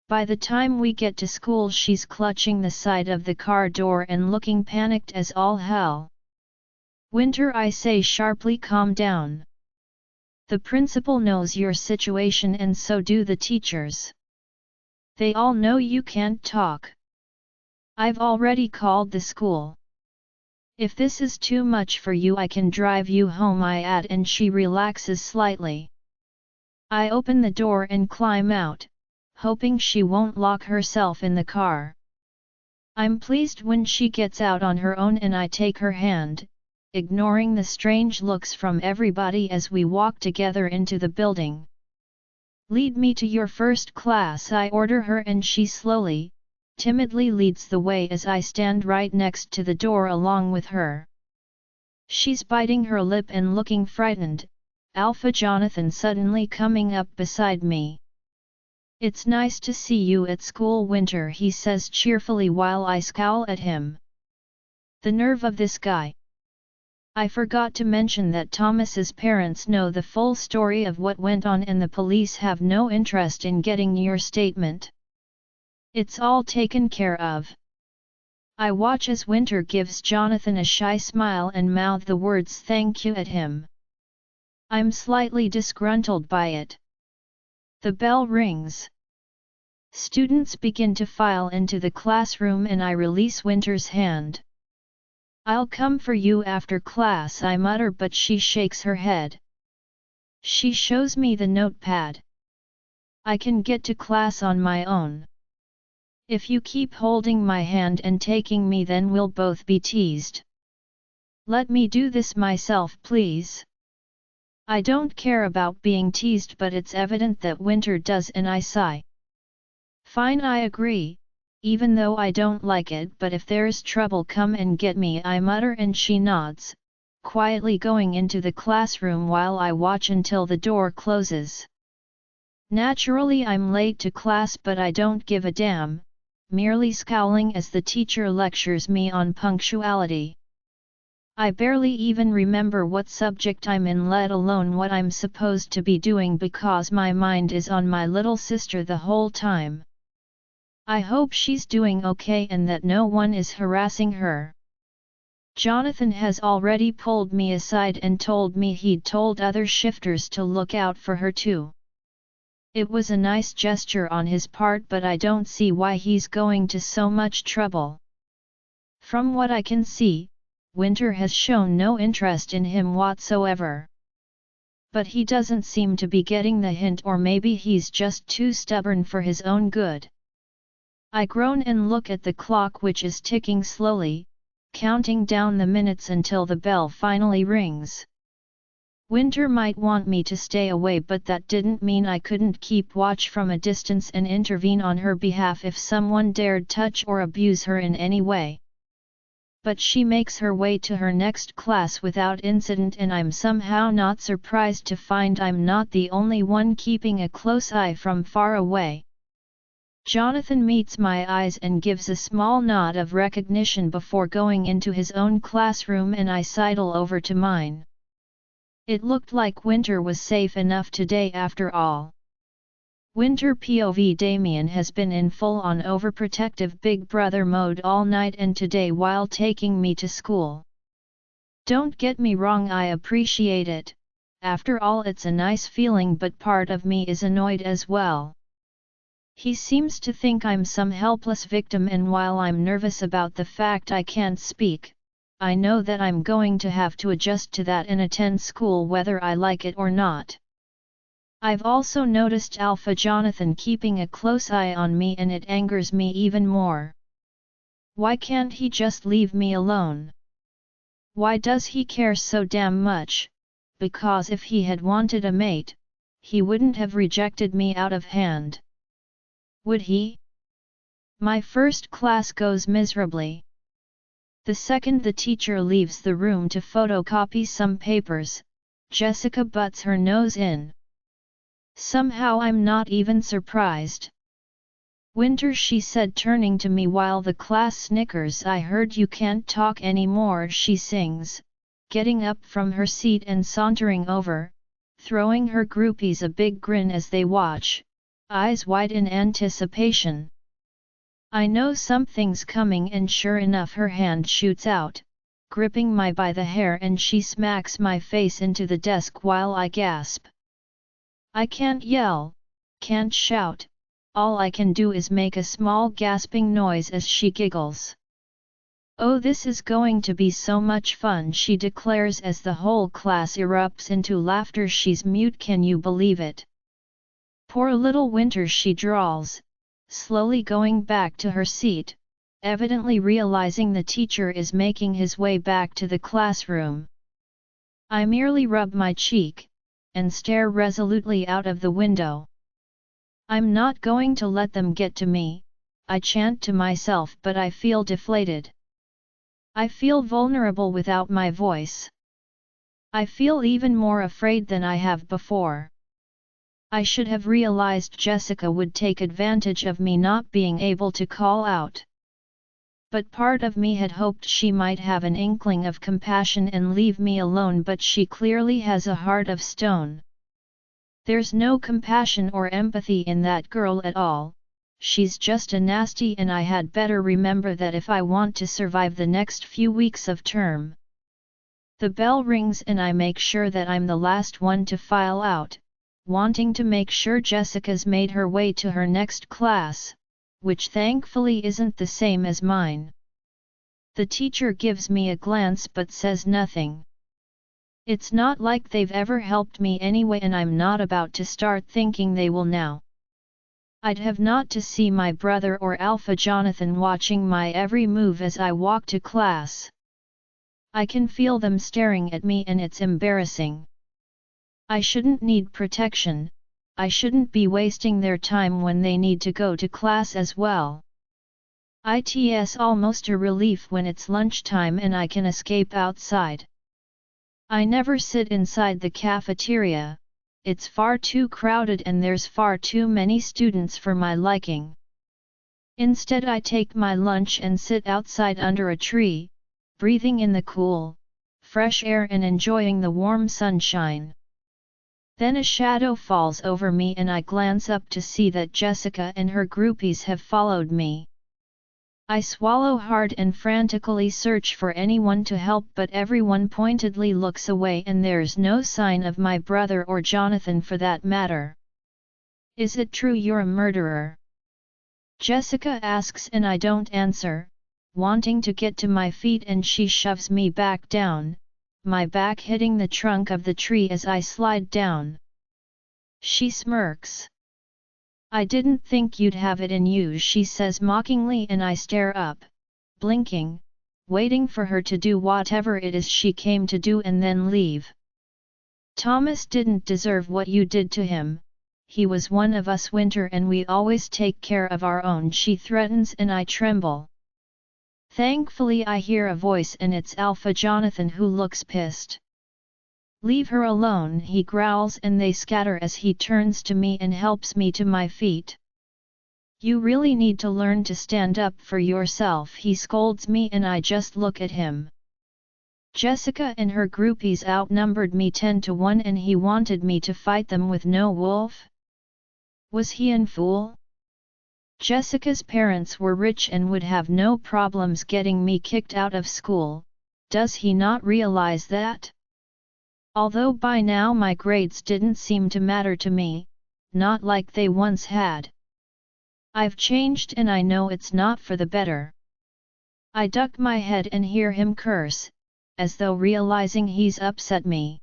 By the time we get to school she's clutching the side of the car door and looking panicked as all hell. Winter, I say sharply, calm down. The principal knows your situation and so do the teachers. They all know you can't talk. I've already called the school. If this is too much for you I can drive you home, I add, and she relaxes slightly. I open the door and climb out, hoping she won't lock herself in the car. I'm pleased when she gets out on her own and I take her hand, ignoring the strange looks from everybody as we walk together into the building. Lead me to your first class, I order her, and she slowly, timidly leads the way as I stand right next to the door along with her. She's biting her lip and looking frightened, Alpha Jonathan suddenly coming up beside me. It's nice to see you at school, Winter, he says cheerfully while I scowl at him. The nerve of this guy. I forgot to mention that Thomas's parents know the full story of what went on and the police have no interest in getting your statement. It's all taken care of. I watch as Winter gives Jonathan a shy smile and mouth the words thank you at him. I'm slightly disgruntled by it. The bell rings. Students begin to file into the classroom and I release Winter's hand. I'll come for you after class, I mutter, but she shakes her head. She shows me the notepad. I can get to class on my own. If you keep holding my hand and taking me, then we'll both be teased. Let me do this myself, please. I don't care about being teased, but it's evident that Winter does and I sigh. Fine, I agree, even though I don't like it, but if there's trouble, come and get me, I mutter, and she nods, quietly going into the classroom while I watch until the door closes. Naturally I'm late to class, but I don't give a damn, merely scowling as the teacher lectures me on punctuality. I barely even remember what subject I'm in, let alone what I'm supposed to be doing, because my mind is on my little sister the whole time. I hope she's doing okay and that no one is harassing her. Jonathan has already pulled me aside and told me he'd told other shifters to look out for her too. It was a nice gesture on his part, but I don't see why he's going to so much trouble. From what I can see, Winter has shown no interest in him whatsoever. But he doesn't seem to be getting the hint, or maybe he's just too stubborn for his own good. I groan and look at the clock, which is ticking slowly, counting down the minutes until the bell finally rings. Winter might want me to stay away, but that didn't mean I couldn't keep watch from a distance and intervene on her behalf if someone dared touch or abuse her in any way. But she makes her way to her next class without incident, and I'm somehow not surprised to find I'm not the only one keeping a close eye from far away. Jonathan meets my eyes and gives a small nod of recognition before going into his own classroom, and I sidle over to mine. It looked like Winter was safe enough today after all. Winter POV: Damien has been in full-on overprotective big brother mode all night and today while taking me to school. Don't get me wrong, I appreciate it, after all it's a nice feeling, but part of me is annoyed as well. He seems to think I'm some helpless victim, and while I'm nervous about the fact I can't speak, I know that I'm going to have to adjust to that and attend school whether I like it or not. I've also noticed Alpha Jonathan keeping a close eye on me, and it angers me even more. Why can't he just leave me alone? Why does he care so damn much? Because if he had wanted a mate, he wouldn't have rejected me out of hand. Would he? My first class goes miserably. The second the teacher leaves the room to photocopy some papers, Jessica butts her nose in. Somehow I'm not even surprised. Winter, she said, turning to me while the class snickers. I heard you can't talk anymore, she sings, getting up from her seat and sauntering over, throwing her groupies a big grin as they watch, eyes wide in anticipation. I know something's coming, and sure enough her hand shoots out, gripping my by the hair, and she smacks my face into the desk while I gasp. I can't yell, can't shout, all I can do is make a small gasping noise as she giggles. Oh, this is going to be so much fun, she declares as the whole class erupts into laughter. She's mute, can you believe it? Poor little Winter, she drawls, slowly going back to her seat, evidently realizing the teacher is making his way back to the classroom. I merely rub my cheek, and stare resolutely out of the window. I'm not going to let them get to me, I chant to myself, but I feel deflated. I feel vulnerable without my voice. I feel even more afraid than I have before. I should have realized Jessica would take advantage of me not being able to call out. But part of me had hoped she might have an inkling of compassion and leave me alone, but she clearly has a heart of stone. There's no compassion or empathy in that girl at all. She's just a nasty, and I had better remember that if I want to survive the next few weeks of term. The bell rings and I make sure that I'm the last one to file out, wanting to make sure Jessica's made her way to her next class, which thankfully isn't the same as mine. The teacher gives me a glance but says nothing. It's not like they've ever helped me anyway, and I'm not about to start thinking they will now. I'd have not to see my brother or Alpha Jonathan watching my every move as I walk to class. I can feel them staring at me and it's embarrassing. I shouldn't need protection, I shouldn't be wasting their time when they need to go to class as well. It's almost a relief when it's lunchtime and I can escape outside. I never sit inside the cafeteria, it's far too crowded and there's far too many students for my liking. Instead I take my lunch and sit outside under a tree, breathing in the cool, fresh air and enjoying the warm sunshine. Then a shadow falls over me and I glance up to see that Jessica and her groupies have followed me. I swallow hard and frantically search for anyone to help, but everyone pointedly looks away and there's no sign of my brother or Jonathan for that matter. Is it true you're a murderer? Jessica asks and I don't answer, wanting to get to my feet, and she shoves me back down, my back hitting the trunk of the tree as I slide down. She smirks. I didn't think you'd have it in you, she says mockingly, and I stare up, blinking, waiting for her to do whatever it is she came to do and then leave. Thomas didn't deserve what you did to him. He was one of us, Winter, and we always take care of our own, she threatens, and I tremble. Thankfully I hear a voice and it's Alpha Jonathan, who looks pissed. Leave her alone, he growls, and they scatter as he turns to me and helps me to my feet. You really need to learn to stand up for yourself, he scolds me, and I just look at him. Jessica and her groupies outnumbered me 10-1 and he wanted me to fight them with no wolf? Was he an fool? Jessica's parents were rich and would have no problems getting me kicked out of school. Does he not realize that? Although by now my grades didn't seem to matter to me, not like they once had. I've changed and I know it's not for the better. I duck my head and hear him curse, as though realizing he's upset me.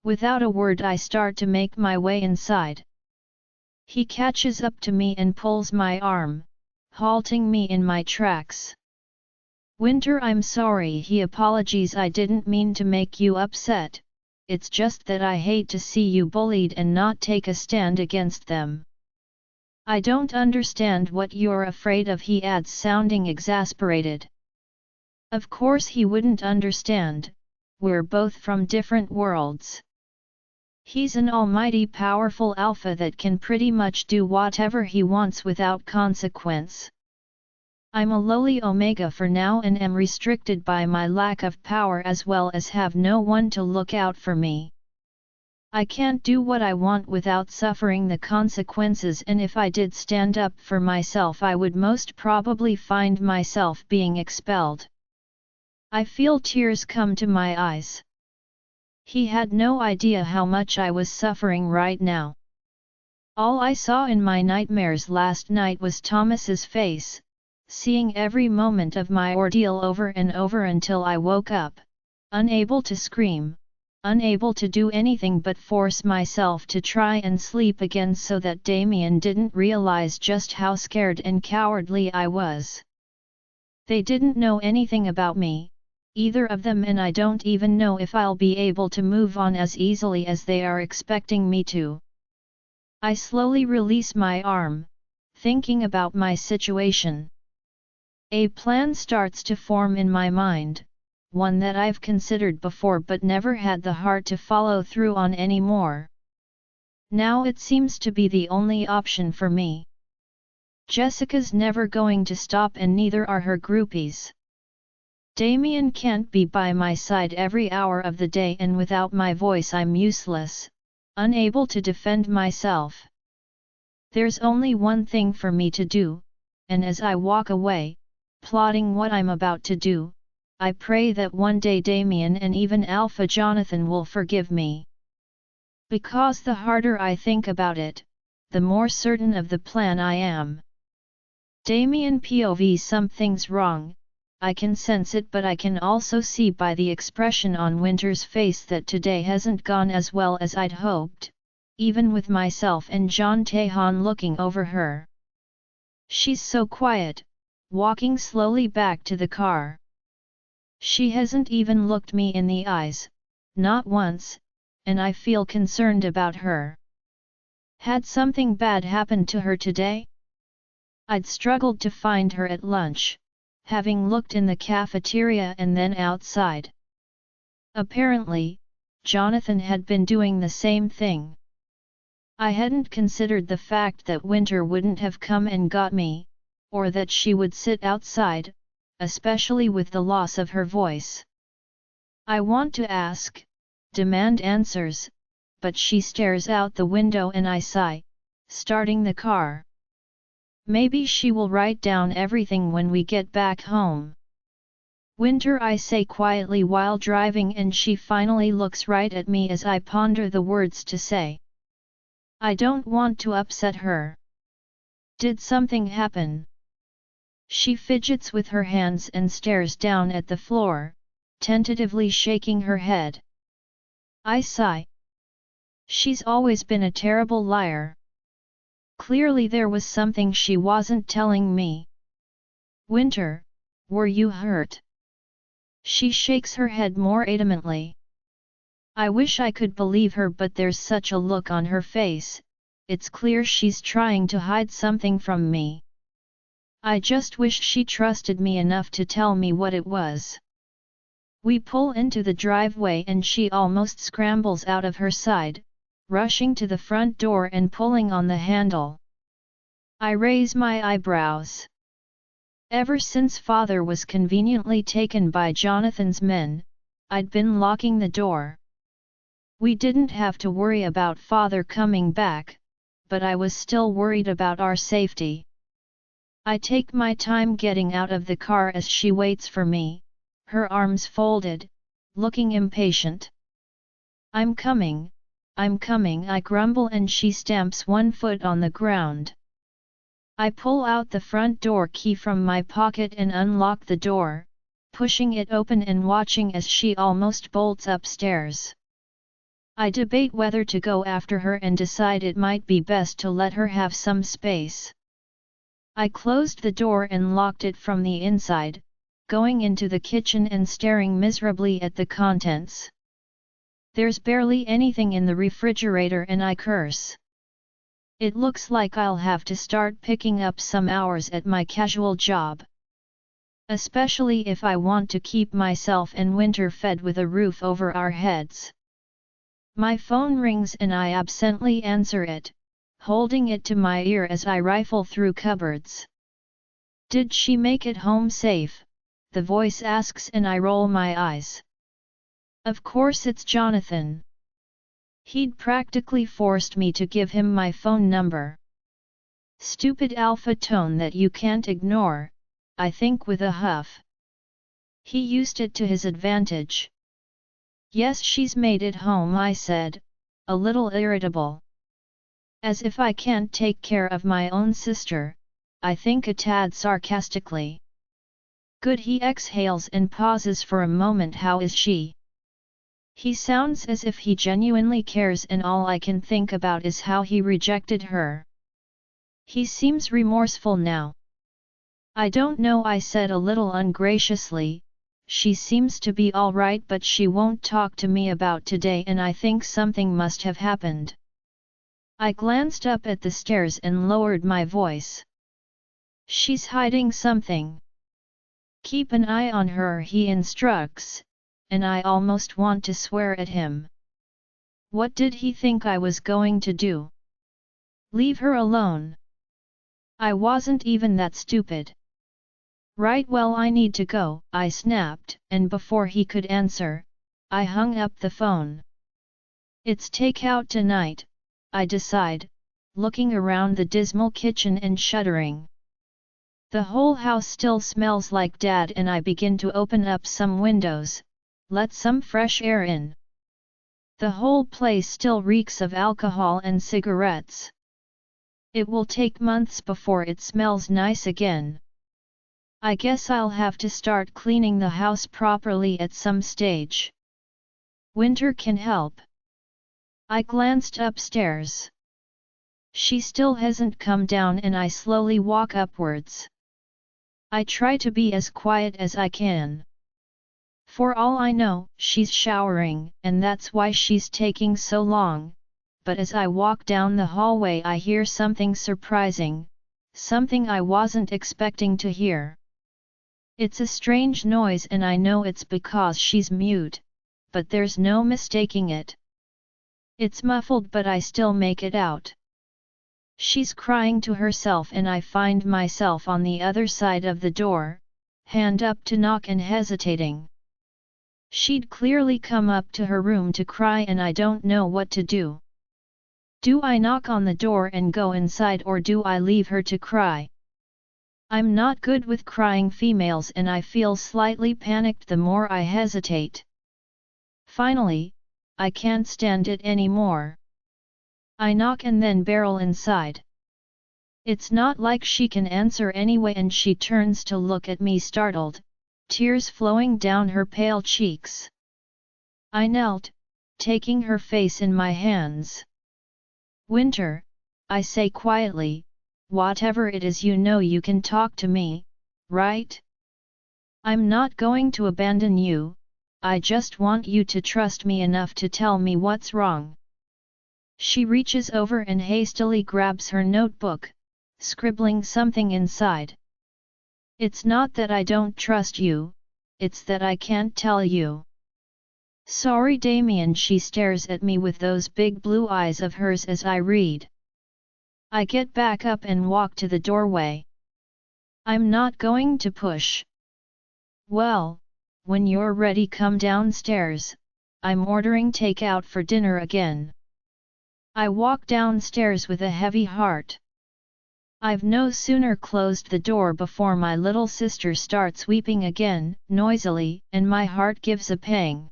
Without a word I start to make my way inside. He catches up to me and pulls my arm, halting me in my tracks. Winter, I'm sorry, he apologizes. I didn't mean to make you upset. It's just that I hate to see you bullied and not take a stand against them. I don't understand what you're afraid of, he adds, sounding exasperated. Of course he wouldn't understand, we're both from different worlds. He's an almighty powerful alpha that can pretty much do whatever he wants without consequence. I'm a lowly omega for now and am restricted by my lack of power, as well as have no one to look out for me. I can't do what I want without suffering the consequences, and if I did stand up for myself I would most probably find myself being expelled. I feel tears come to my eyes. He had no idea how much I was suffering right now. All I saw in my nightmares last night was Thomas's face, seeing every moment of my ordeal over and over until I woke up, unable to scream, unable to do anything but force myself to try and sleep again so that Damien didn't realize just how scared and cowardly I was. They didn't know anything about me, either of them, and I don't even know if I'll be able to move on as easily as they are expecting me to. I slowly release my arm, thinking about my situation. A plan starts to form in my mind, one that I've considered before but never had the heart to follow through on anymore. Now it seems to be the only option for me. Jessica's never going to stop and neither are her groupies. Damien can't be by my side every hour of the day and without my voice I'm useless, unable to defend myself. There's only one thing for me to do, and as I walk away, plotting what I'm about to do, I pray that one day Damien and even Alpha Jonathan will forgive me. Because the harder I think about it, the more certain of the plan I am. Damien POV something's wrong, I can sense it but I can also see by the expression on Winter's face that today hasn't gone as well as I'd hoped, even with myself and John Taehan looking over her. She's so quiet, walking slowly back to the car. She hasn't even looked me in the eyes, not once, and I feel concerned about her. Had something bad happened to her today? I'd struggled to find her at lunch, having looked in the cafeteria and then outside. Apparently, Jonathan had been doing the same thing. I hadn't considered the fact that Winter wouldn't have come and got me, or that she would sit outside, especially with the loss of her voice. I want to ask, demand answers, but she stares out the window and I sigh, starting the car. Maybe she will write down everything when we get back home. Winter, I say quietly while driving, and she finally looks right at me as I ponder the words to say. I don't want to upset her. Did something happen? She fidgets with her hands and stares down at the floor, tentatively shaking her head. I sigh. She's always been a terrible liar. Clearly there was something she wasn't telling me. Winter, were you hurt? She shakes her head more adamantly. I wish I could believe her, but there's such a look on her face, it's clear she's trying to hide something from me. I just wish she trusted me enough to tell me what it was. We pull into the driveway and she almost scrambles out of her side, rushing to the front door and pulling on the handle. I raise my eyebrows. Ever since Father was conveniently taken by Jonathan's men, I'd been locking the door. We didn't have to worry about Father coming back, but I was still worried about our safety. I take my time getting out of the car as she waits for me, her arms folded, looking impatient. I'm coming, I grumble, and she stamps one foot on the ground. I pull out the front door key from my pocket and unlock the door, pushing it open and watching as she almost bolts upstairs. I debate whether to go after her and decide it might be best to let her have some space. I closed the door and locked it from the inside, going into the kitchen and staring miserably at the contents. There's barely anything in the refrigerator and I curse. It looks like I'll have to start picking up some hours at my casual job. Especially if I want to keep myself and Winter fed with a roof over our heads. My phone rings and I absently answer it, holding it to my ear as I rifle through cupboards. Did she make it home safe? The voice asks and I roll my eyes. Of course it's Jonathan. He'd practically forced me to give him my phone number. Stupid alpha tone that you can't ignore, I think with a huff. He used it to his advantage. Yes, she's made it home, I said, a little irritable. As if I can't take care of my own sister, I think a tad sarcastically. Good, he exhales and pauses for a moment. How is she? He sounds as if he genuinely cares, and all I can think about is how he rejected her. He seems remorseful now. I don't know, I said a little ungraciously. She seems to be all right, but she won't talk to me about today, and I think something must have happened. I glanced up at the stairs and lowered my voice. She's hiding something. Keep an eye on her, he instructs, and I almost want to swear at him. What did he think I was going to do? Leave her alone? I wasn't even that stupid. Right, well, I need to go, I snapped, and before he could answer, I hung up the phone. It's takeout tonight, I decide, looking around the dismal kitchen and shuddering. The whole house still smells like Dad, and I begin to open up some windows, let some fresh air in. The whole place still reeks of alcohol and cigarettes. It will take months before it smells nice again. I guess I'll have to start cleaning the house properly at some stage. Winter can help. I glanced upstairs. She still hasn't come down, and I slowly walk upwards. I try to be as quiet as I can. For all I know, she's showering, and that's why she's taking so long, but as I walk down the hallway I hear something surprising, something I wasn't expecting to hear. It's a strange noise, and I know it's because she's mute, but there's no mistaking it. It's muffled, but I still make it out. She's crying to herself, and I find myself on the other side of the door, hand up to knock and hesitating. She'd clearly come up to her room to cry, and I don't know what to do. Do I knock on the door and go inside, or do I leave her to cry? I'm not good with crying females, and I feel slightly panicked the more I hesitate. Finally, I can't stand it anymore. I knock and then barrel inside. It's not like she can answer anyway, and she turns to look at me startled, tears flowing down her pale cheeks. I knelt, taking her face in my hands. Winter, I say quietly, whatever it is, you know you can talk to me, right? I'm not going to abandon you, I just want you to trust me enough to tell me what's wrong. She reaches over and hastily grabs her notebook, scribbling something inside. It's not that I don't trust you, it's that I can't tell you. Sorry, Damien. She stares at me with those big blue eyes of hers as I read. I get back up and walk to the doorway. I'm not going to push. Well, when you're ready, come downstairs, I'm ordering takeout for dinner again. I walk downstairs with a heavy heart. I've no sooner closed the door before my little sister starts weeping again, noisily, and my heart gives a pang.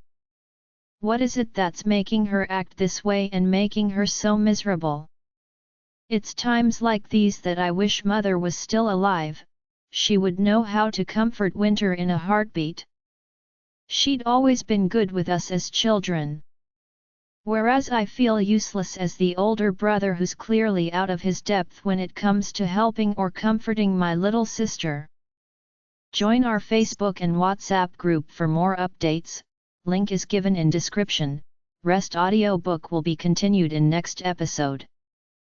What is it that's making her act this way and making her so miserable? It's times like these that I wish Mother was still alive. She would know how to comfort Winter in a heartbeat. She'd always been good with us as children. Whereas I feel useless as the older brother who's clearly out of his depth when it comes to helping or comforting my little sister. Join our Facebook and WhatsApp group for more updates, link is given in description. Rest audiobook will be continued in next episode.